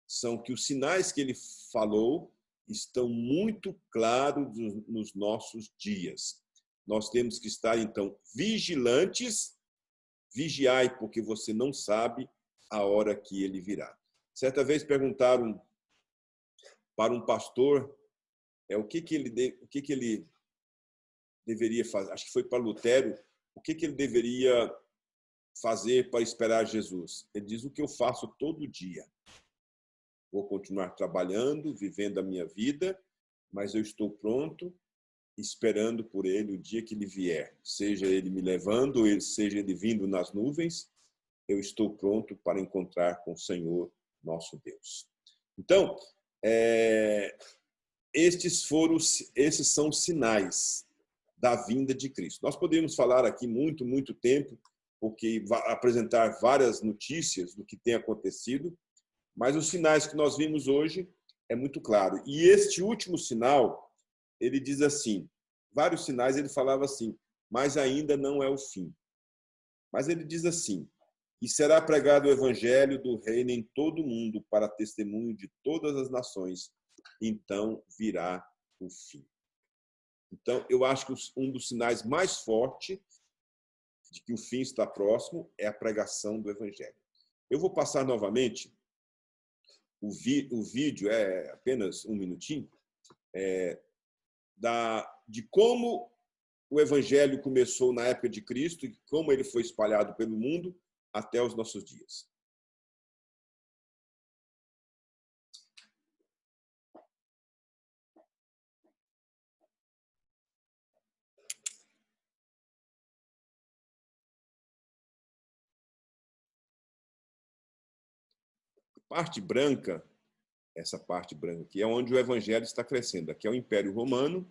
são que os sinais que ele falou estão muito claros nos nossos dias. Nós temos que estar, então, vigilantes. Vigiai, porque você não sabe a hora que ele virá. Certa vez perguntaram para um pastor o que ele deveria fazer. Acho que foi para Lutero. O que ele deveria fazer para esperar Jesus? Ele diz: o que eu faço todo dia. Vou continuar trabalhando, vivendo a minha vida, mas eu estou pronto, esperando por ele o dia que ele vier. Seja ele me levando, seja ele vindo nas nuvens, eu estou pronto para encontrar com o Senhor nosso Deus. Então, esses são os sinais da vinda de Cristo. Nós poderíamos falar aqui muito tempo, porque apresentar várias notícias do que tem acontecido, mas os sinais que nós vimos hoje é muito claro. E este último sinal, ele diz assim, vários sinais ele falava assim, mas ainda não é o fim. Mas ele diz assim, e será pregado o evangelho do reino em todo o mundo para testemunho de todas as nações, então virá o fim. Então, eu acho que um dos sinais mais fortes de que o fim está próximo é a pregação do evangelho. Eu vou passar novamente o vídeo, é apenas um minutinho, de como o evangelho começou na época de Cristo e como ele foi espalhado pelo mundo até os nossos dias. Parte branca, essa parte branca aqui, é onde o evangelho está crescendo. Aqui é o Império Romano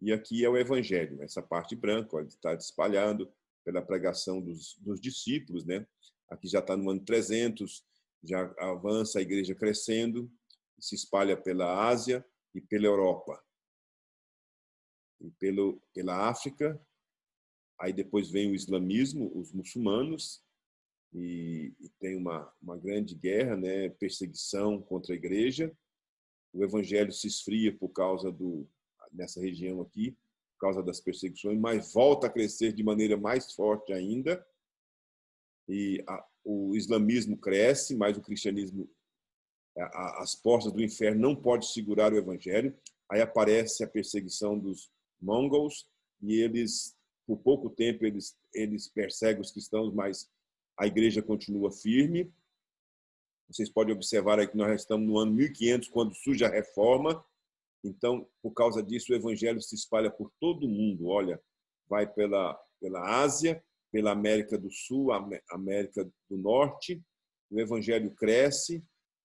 e aqui é o evangelho. Essa parte branca, ó, está espalhando pela pregação dos discípulos, né? Aqui já está no ano 300, já avança a igreja crescendo, se espalha pela Ásia e pela Europa. E pela África, aí depois vem o islamismo, os muçulmanos, e tem uma grande guerra, né, perseguição contra a igreja. O evangelho se esfria por causa nessa região aqui, por causa das perseguições, mas volta a crescer de maneira mais forte ainda. E o islamismo cresce, mas o cristianismo, as portas do inferno não podem segurar o evangelho. Aí aparece a perseguição dos mongols e eles, por pouco tempo, eles perseguem os cristãos, mas a igreja continua firme. Vocês podem observar aí que nós estamos no ano 1500, quando surge a reforma. Então, por causa disso, o evangelho se espalha por todo o mundo. Olha, vai pela Ásia, pela América do Sul, América do Norte. O evangelho cresce,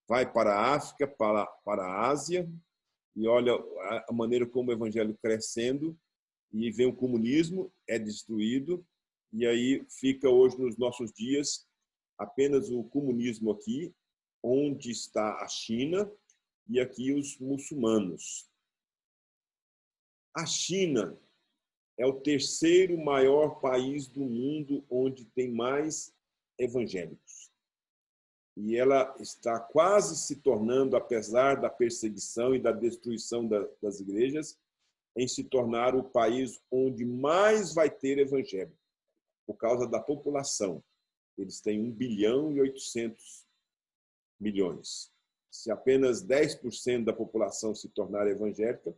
vai para a África, para a Ásia. E olha a maneira como o evangelho crescendo. E vem o comunismo, é destruído. E aí fica hoje, nos nossos dias, apenas o comunismo aqui, onde está a China, e aqui os muçulmanos. A China é o terceiro maior país do mundo onde tem mais evangélicos. E ela está quase se tornando, apesar da perseguição e da destruição das igrejas, em se tornar o país onde mais vai ter evangélico, por causa da população. Eles têm 1 bilhão e 800 milhões. Se apenas 10% da população se tornar evangélica,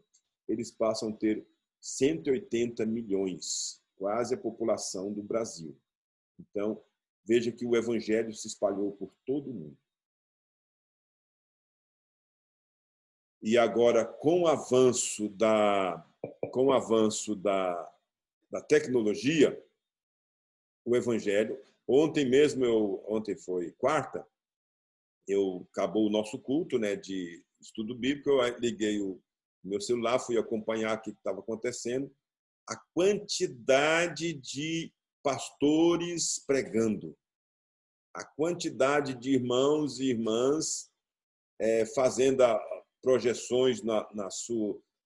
eles passam a ter 180 milhões, quase a população do Brasil. Então, veja que o evangelho se espalhou por todo o mundo. E agora, com o avanço da tecnologia, o evangelho, ontem foi quarta, acabou o nosso culto, né, de estudo bíblico, eu liguei o meu celular, fui acompanhar o que estava acontecendo, a quantidade de pastores pregando, a quantidade de irmãos e irmãs fazendo projeções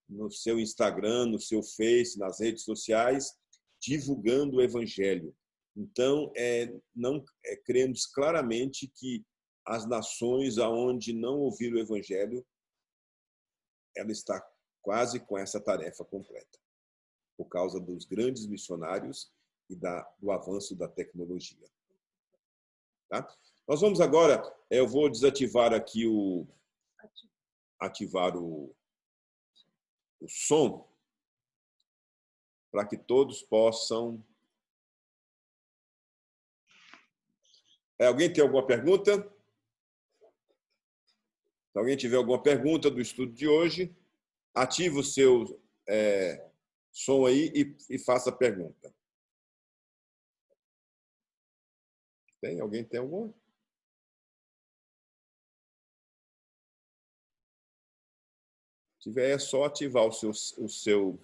no seu Instagram, no seu Face, nas redes sociais, divulgando o evangelho. Então, cremos claramente que as nações aonde não ouviram o evangelho, ela está quase com essa tarefa completa, por causa dos grandes missionários e do avanço da tecnologia. Tá? Nós vamos agora, eu vou desativar aqui ativar o som, para que todos possam... Alguém tem alguma pergunta? Se alguém tiver alguma pergunta do estudo de hoje, ative o seu som aí e faça a pergunta. Tem? Alguém tem alguma? Se tiver, é só ativar o seu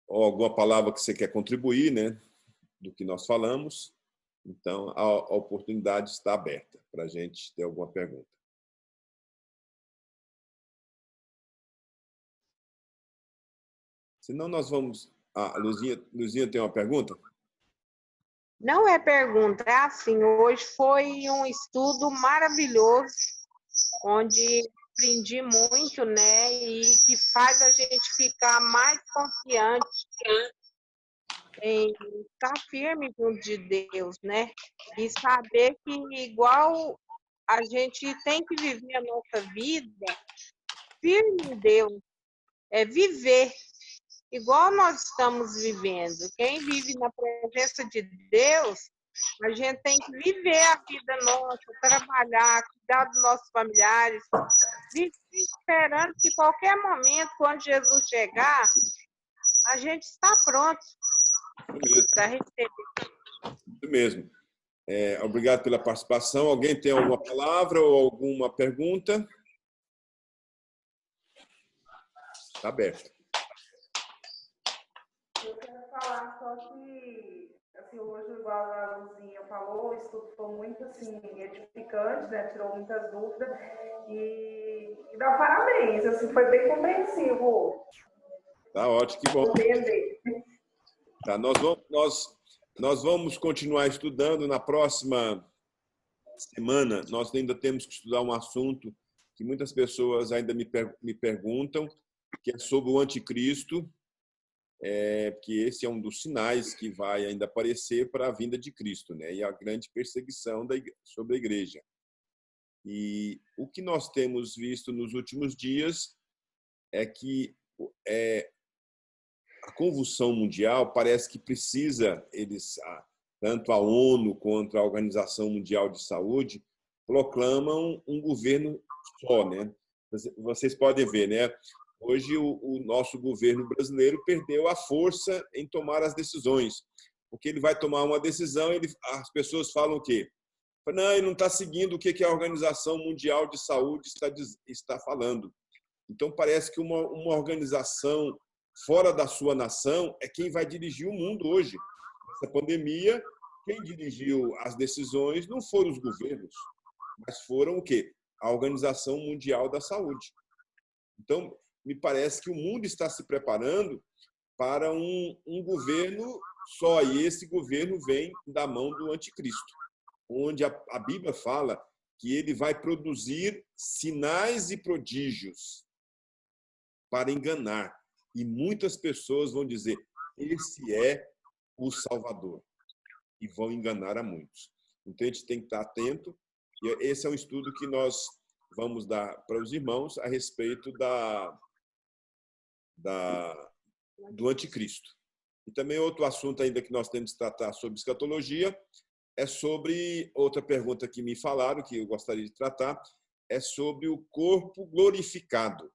ou alguma palavra que você quer contribuir, né, do que nós falamos. Então, a oportunidade está aberta para a gente ter alguma pergunta. Senão, nós vamos... Ah, Luzinha tem uma pergunta? Não é pergunta, é assim, hoje foi um estudo maravilhoso, onde aprendi muito, né, e que faz a gente ficar mais confiante em estar firme junto de Deus, né, e saber que igual a gente tem que viver a nossa vida firme em Deus, é viver igual nós estamos vivendo. Quem vive na presença de Deus, a gente tem que viver a vida nossa, trabalhar, cuidar dos nossos familiares, viver esperando que qualquer momento, quando Jesus chegar, a gente está pronto para receber. Isso mesmo. Obrigado pela participação. Alguém tem alguma palavra ou alguma pergunta? Está aberto. Eu quero falar só que, assim, hoje, igual a Luzinha falou, o estudo foi muito, assim, edificante, né? Tirou muitas dúvidas e dá parabéns, assim, foi bem compreensivo. Tá ótimo, que bom. Entender. Tá, nós vamos continuar estudando. Na próxima semana, nós ainda temos que estudar um assunto que muitas pessoas ainda me perguntam, que é sobre o anticristo, que esse é um dos sinais que vai ainda aparecer para a vinda de Cristo, né? E a grande perseguição sobre a igreja. E o que nós temos visto nos últimos dias é que a convulsão mundial parece que precisa, tanto a ONU quanto a Organização Mundial de Saúde proclamam um governo só, né? Vocês podem ver, né? Hoje o nosso governo brasileiro perdeu a força em tomar as decisões, porque ele vai tomar uma decisão, as pessoas falam o quê? Não, ele não está seguindo o que a Organização Mundial de Saúde está falando. Então parece que uma organização fora da sua nação é quem vai dirigir o mundo hoje. Essa pandemia, quem dirigiu as decisões não foram os governos, mas foram o quê? A Organização Mundial da Saúde. Então, me parece que o mundo está se preparando para um governo só, e esse governo vem da mão do anticristo, onde a Bíblia fala que ele vai produzir sinais e prodígios para enganar. E muitas pessoas vão dizer, esse é o Salvador. E vão enganar a muitos. Então, a gente tem que estar atento. E esse é um estudo que nós vamos dar para os irmãos a respeito do anticristo. E também outro assunto ainda que nós temos que tratar sobre escatologia é sobre outra pergunta que me falaram, que eu gostaria de tratar, é sobre o corpo glorificado.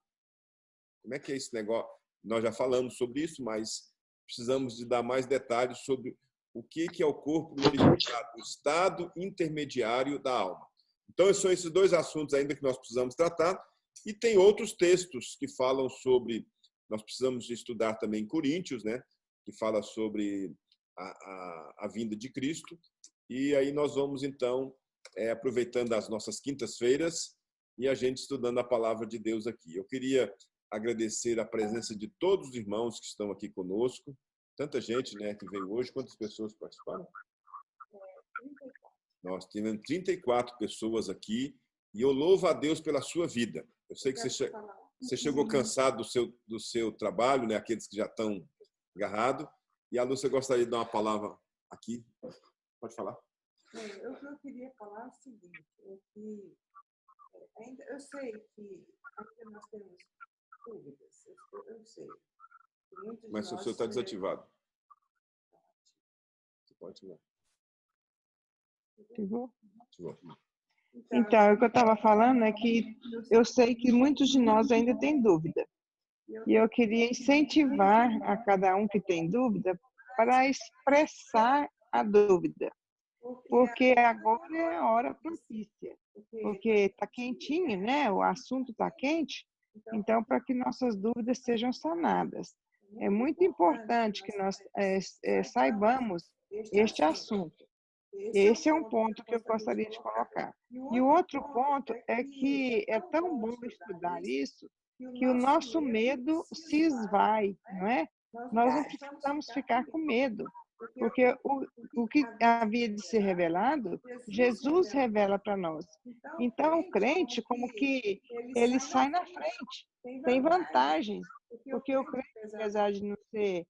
Como é que é esse negócio? Nós já falamos sobre isso, mas precisamos de dar mais detalhes sobre o que é o corpo glorificado, o estado intermediário da alma. Então, são esses dois assuntos ainda que nós precisamos tratar. E tem outros textos que falam sobre... Nós precisamos estudar também Coríntios, né? Que fala sobre a vinda de Cristo. E aí nós vamos, então, aproveitando as nossas quintas-feiras e a gente estudando a palavra de Deus aqui. Eu queria agradecer a presença de todos os irmãos que estão aqui conosco. Tanta gente, né, que veio hoje. Quantas pessoas participaram? Nós tivemos 34 pessoas aqui e eu louvo a Deus pela sua vida. Eu sei que você chegou cansado do seu trabalho, né, aqueles que já estão agarrados. E a Lúcia gostaria de dar uma palavra aqui. Pode falar. Eu queria falar o seguinte, que eu sei que ainda nós temos dúvidas, eu sei. Mas o seu está desativado. Você pode ativar. Ativou? Ativou. Então, o que eu estava falando é que eu sei que muitos de nós ainda têm dúvida. E eu queria incentivar a cada um que tem dúvida para expressar a dúvida. porque agora é a hora propícia, porque está quentinho, né? O assunto está quente, então, para que nossas dúvidas sejam sanadas. É muito importante que nós saibamos este assunto. Esse é um ponto que eu gostaria de colocar. E o outro ponto é que é tão bom estudar isso que o nosso medo se esvai, não é? Nós não precisamos ficar com medo, porque o que havia de ser revelado, Jesus revela para nós. Então, o crente, como que ele sai na frente, tem vantagens, porque o crente, apesar de não ser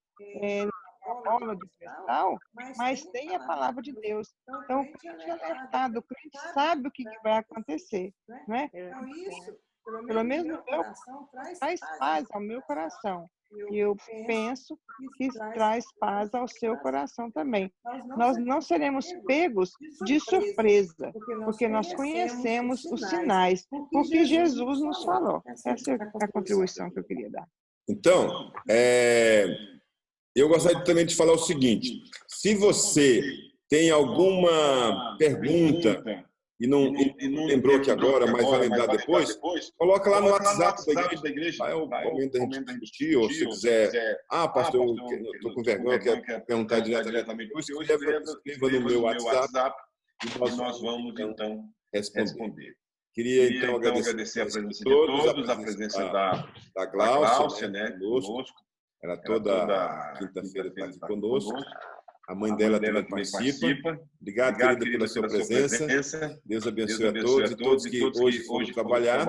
uma bola de cristal, mas tem a palavra de Deus. Então, o crente é alertado, o crente sabe o que vai acontecer, não é? Então, isso, Pelo menos no meu coração traz paz ao meu coração. E eu penso que traz paz ao seu coração também. Nós não seremos pegos de surpresa, porque nós conhecemos os sinais, porque Jesus nos falou. Essa é a contribuição que eu queria dar. Então, eu gostaria também de falar o seguinte: se você tem alguma pergunta e não lembrou aqui agora, mas vai lembrar depois, coloca lá no WhatsApp da igreja. Vai o momento da gente discutir, ou se quiser, pastor, eu estou com vergonha, quero perguntar diretamente. Escreva no meu WhatsApp e nós vamos, então, responder. Queria, então, agradecer a presença de todos, a presença da Gláucia, né, conosco. Ela toda quinta-feira está aqui conosco. A mãe dela também participa. Obrigado, querida, pela sua presença. Deus abençoe a todos e todos que hoje foram trabalhar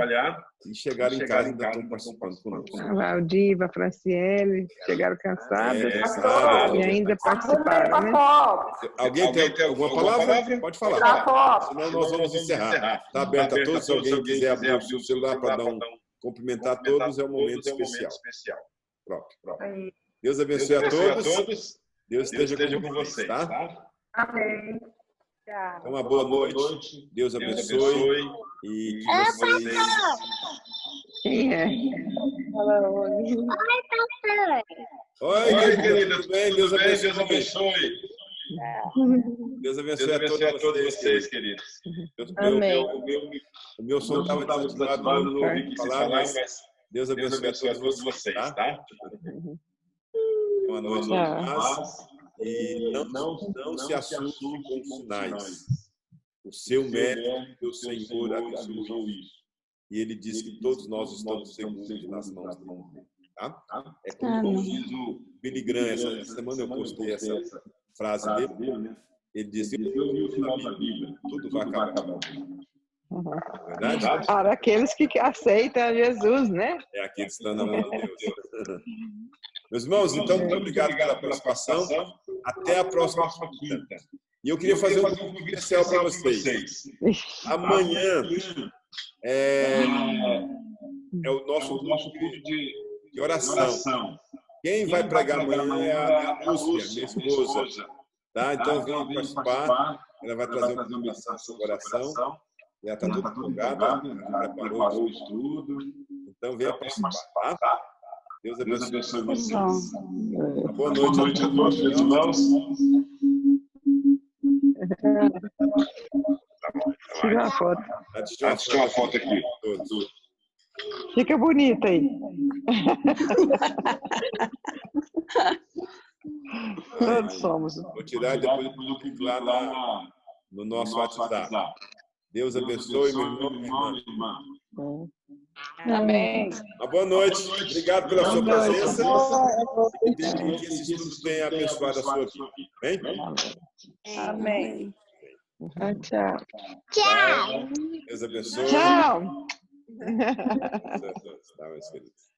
e chegaram em casa e ainda estão participando conosco. A Valdiva, a Franciele, chegaram cansadas e ainda participaram, né? Alguém tem alguma palavra? Pode falar. Senão nós vamos encerrar. Está aberto a todos. Se alguém quiser abrir o seu celular para cumprimentar todos, é um momento especial. Próprio. Deus abençoe a todos. Deus esteja com vocês, tá? Amém. Então, uma boa noite. Deus abençoe. E que vocês... Quem é? Oi, querida. Tudo bem? Deus abençoe. Deus abençoe a todos vocês, queridos. Amém. O meu som estava desativado, não ouvi o que vocês falaram, mas Deus abençoe a todos vocês, tá? Uma noite de paz e não se assuste com os sinais. O seu médico, o Senhor, abençoou isso. E ele diz que todos nós estamos seguros nas mãos dele. Tá? É como diz o Billy Graham, essa semana eu postei essa frase dele. Ele diz que tudo vai acabar. Verdade? Para aqueles que aceitam Jesus, né? É aqueles que estão na mão de Deus. Meus irmãos, então, muito obrigado pela participação. Até a próxima quinta. E eu queria fazer um convite especial para vocês. Amanhã é o nosso culto de oração. Quem vai pregar amanhã é a Lúcia, minha esposa. Tá? Então, vem participar. Ela vai trazer uma oração sobre oração. Já está tudo divulgado, preparou o estudo. Então, venha participar, tá? Deus abençoe vocês. Uma boa noite a todos, meus irmãos. Tira uma foto. Deixa eu uma foto aqui. Fica bonita aí. Todos somos. Vou tirar e depois eu clico lá no nosso WhatsApp. Deus abençoe, meu irmão e minha irmã. Amém. Uma boa noite. Obrigado pela sua presença. E que esse estudo tenha abençoado a sua vida. Bem? Amém. Tchau. Deus abençoe. Tchau. Tá, meus queridos.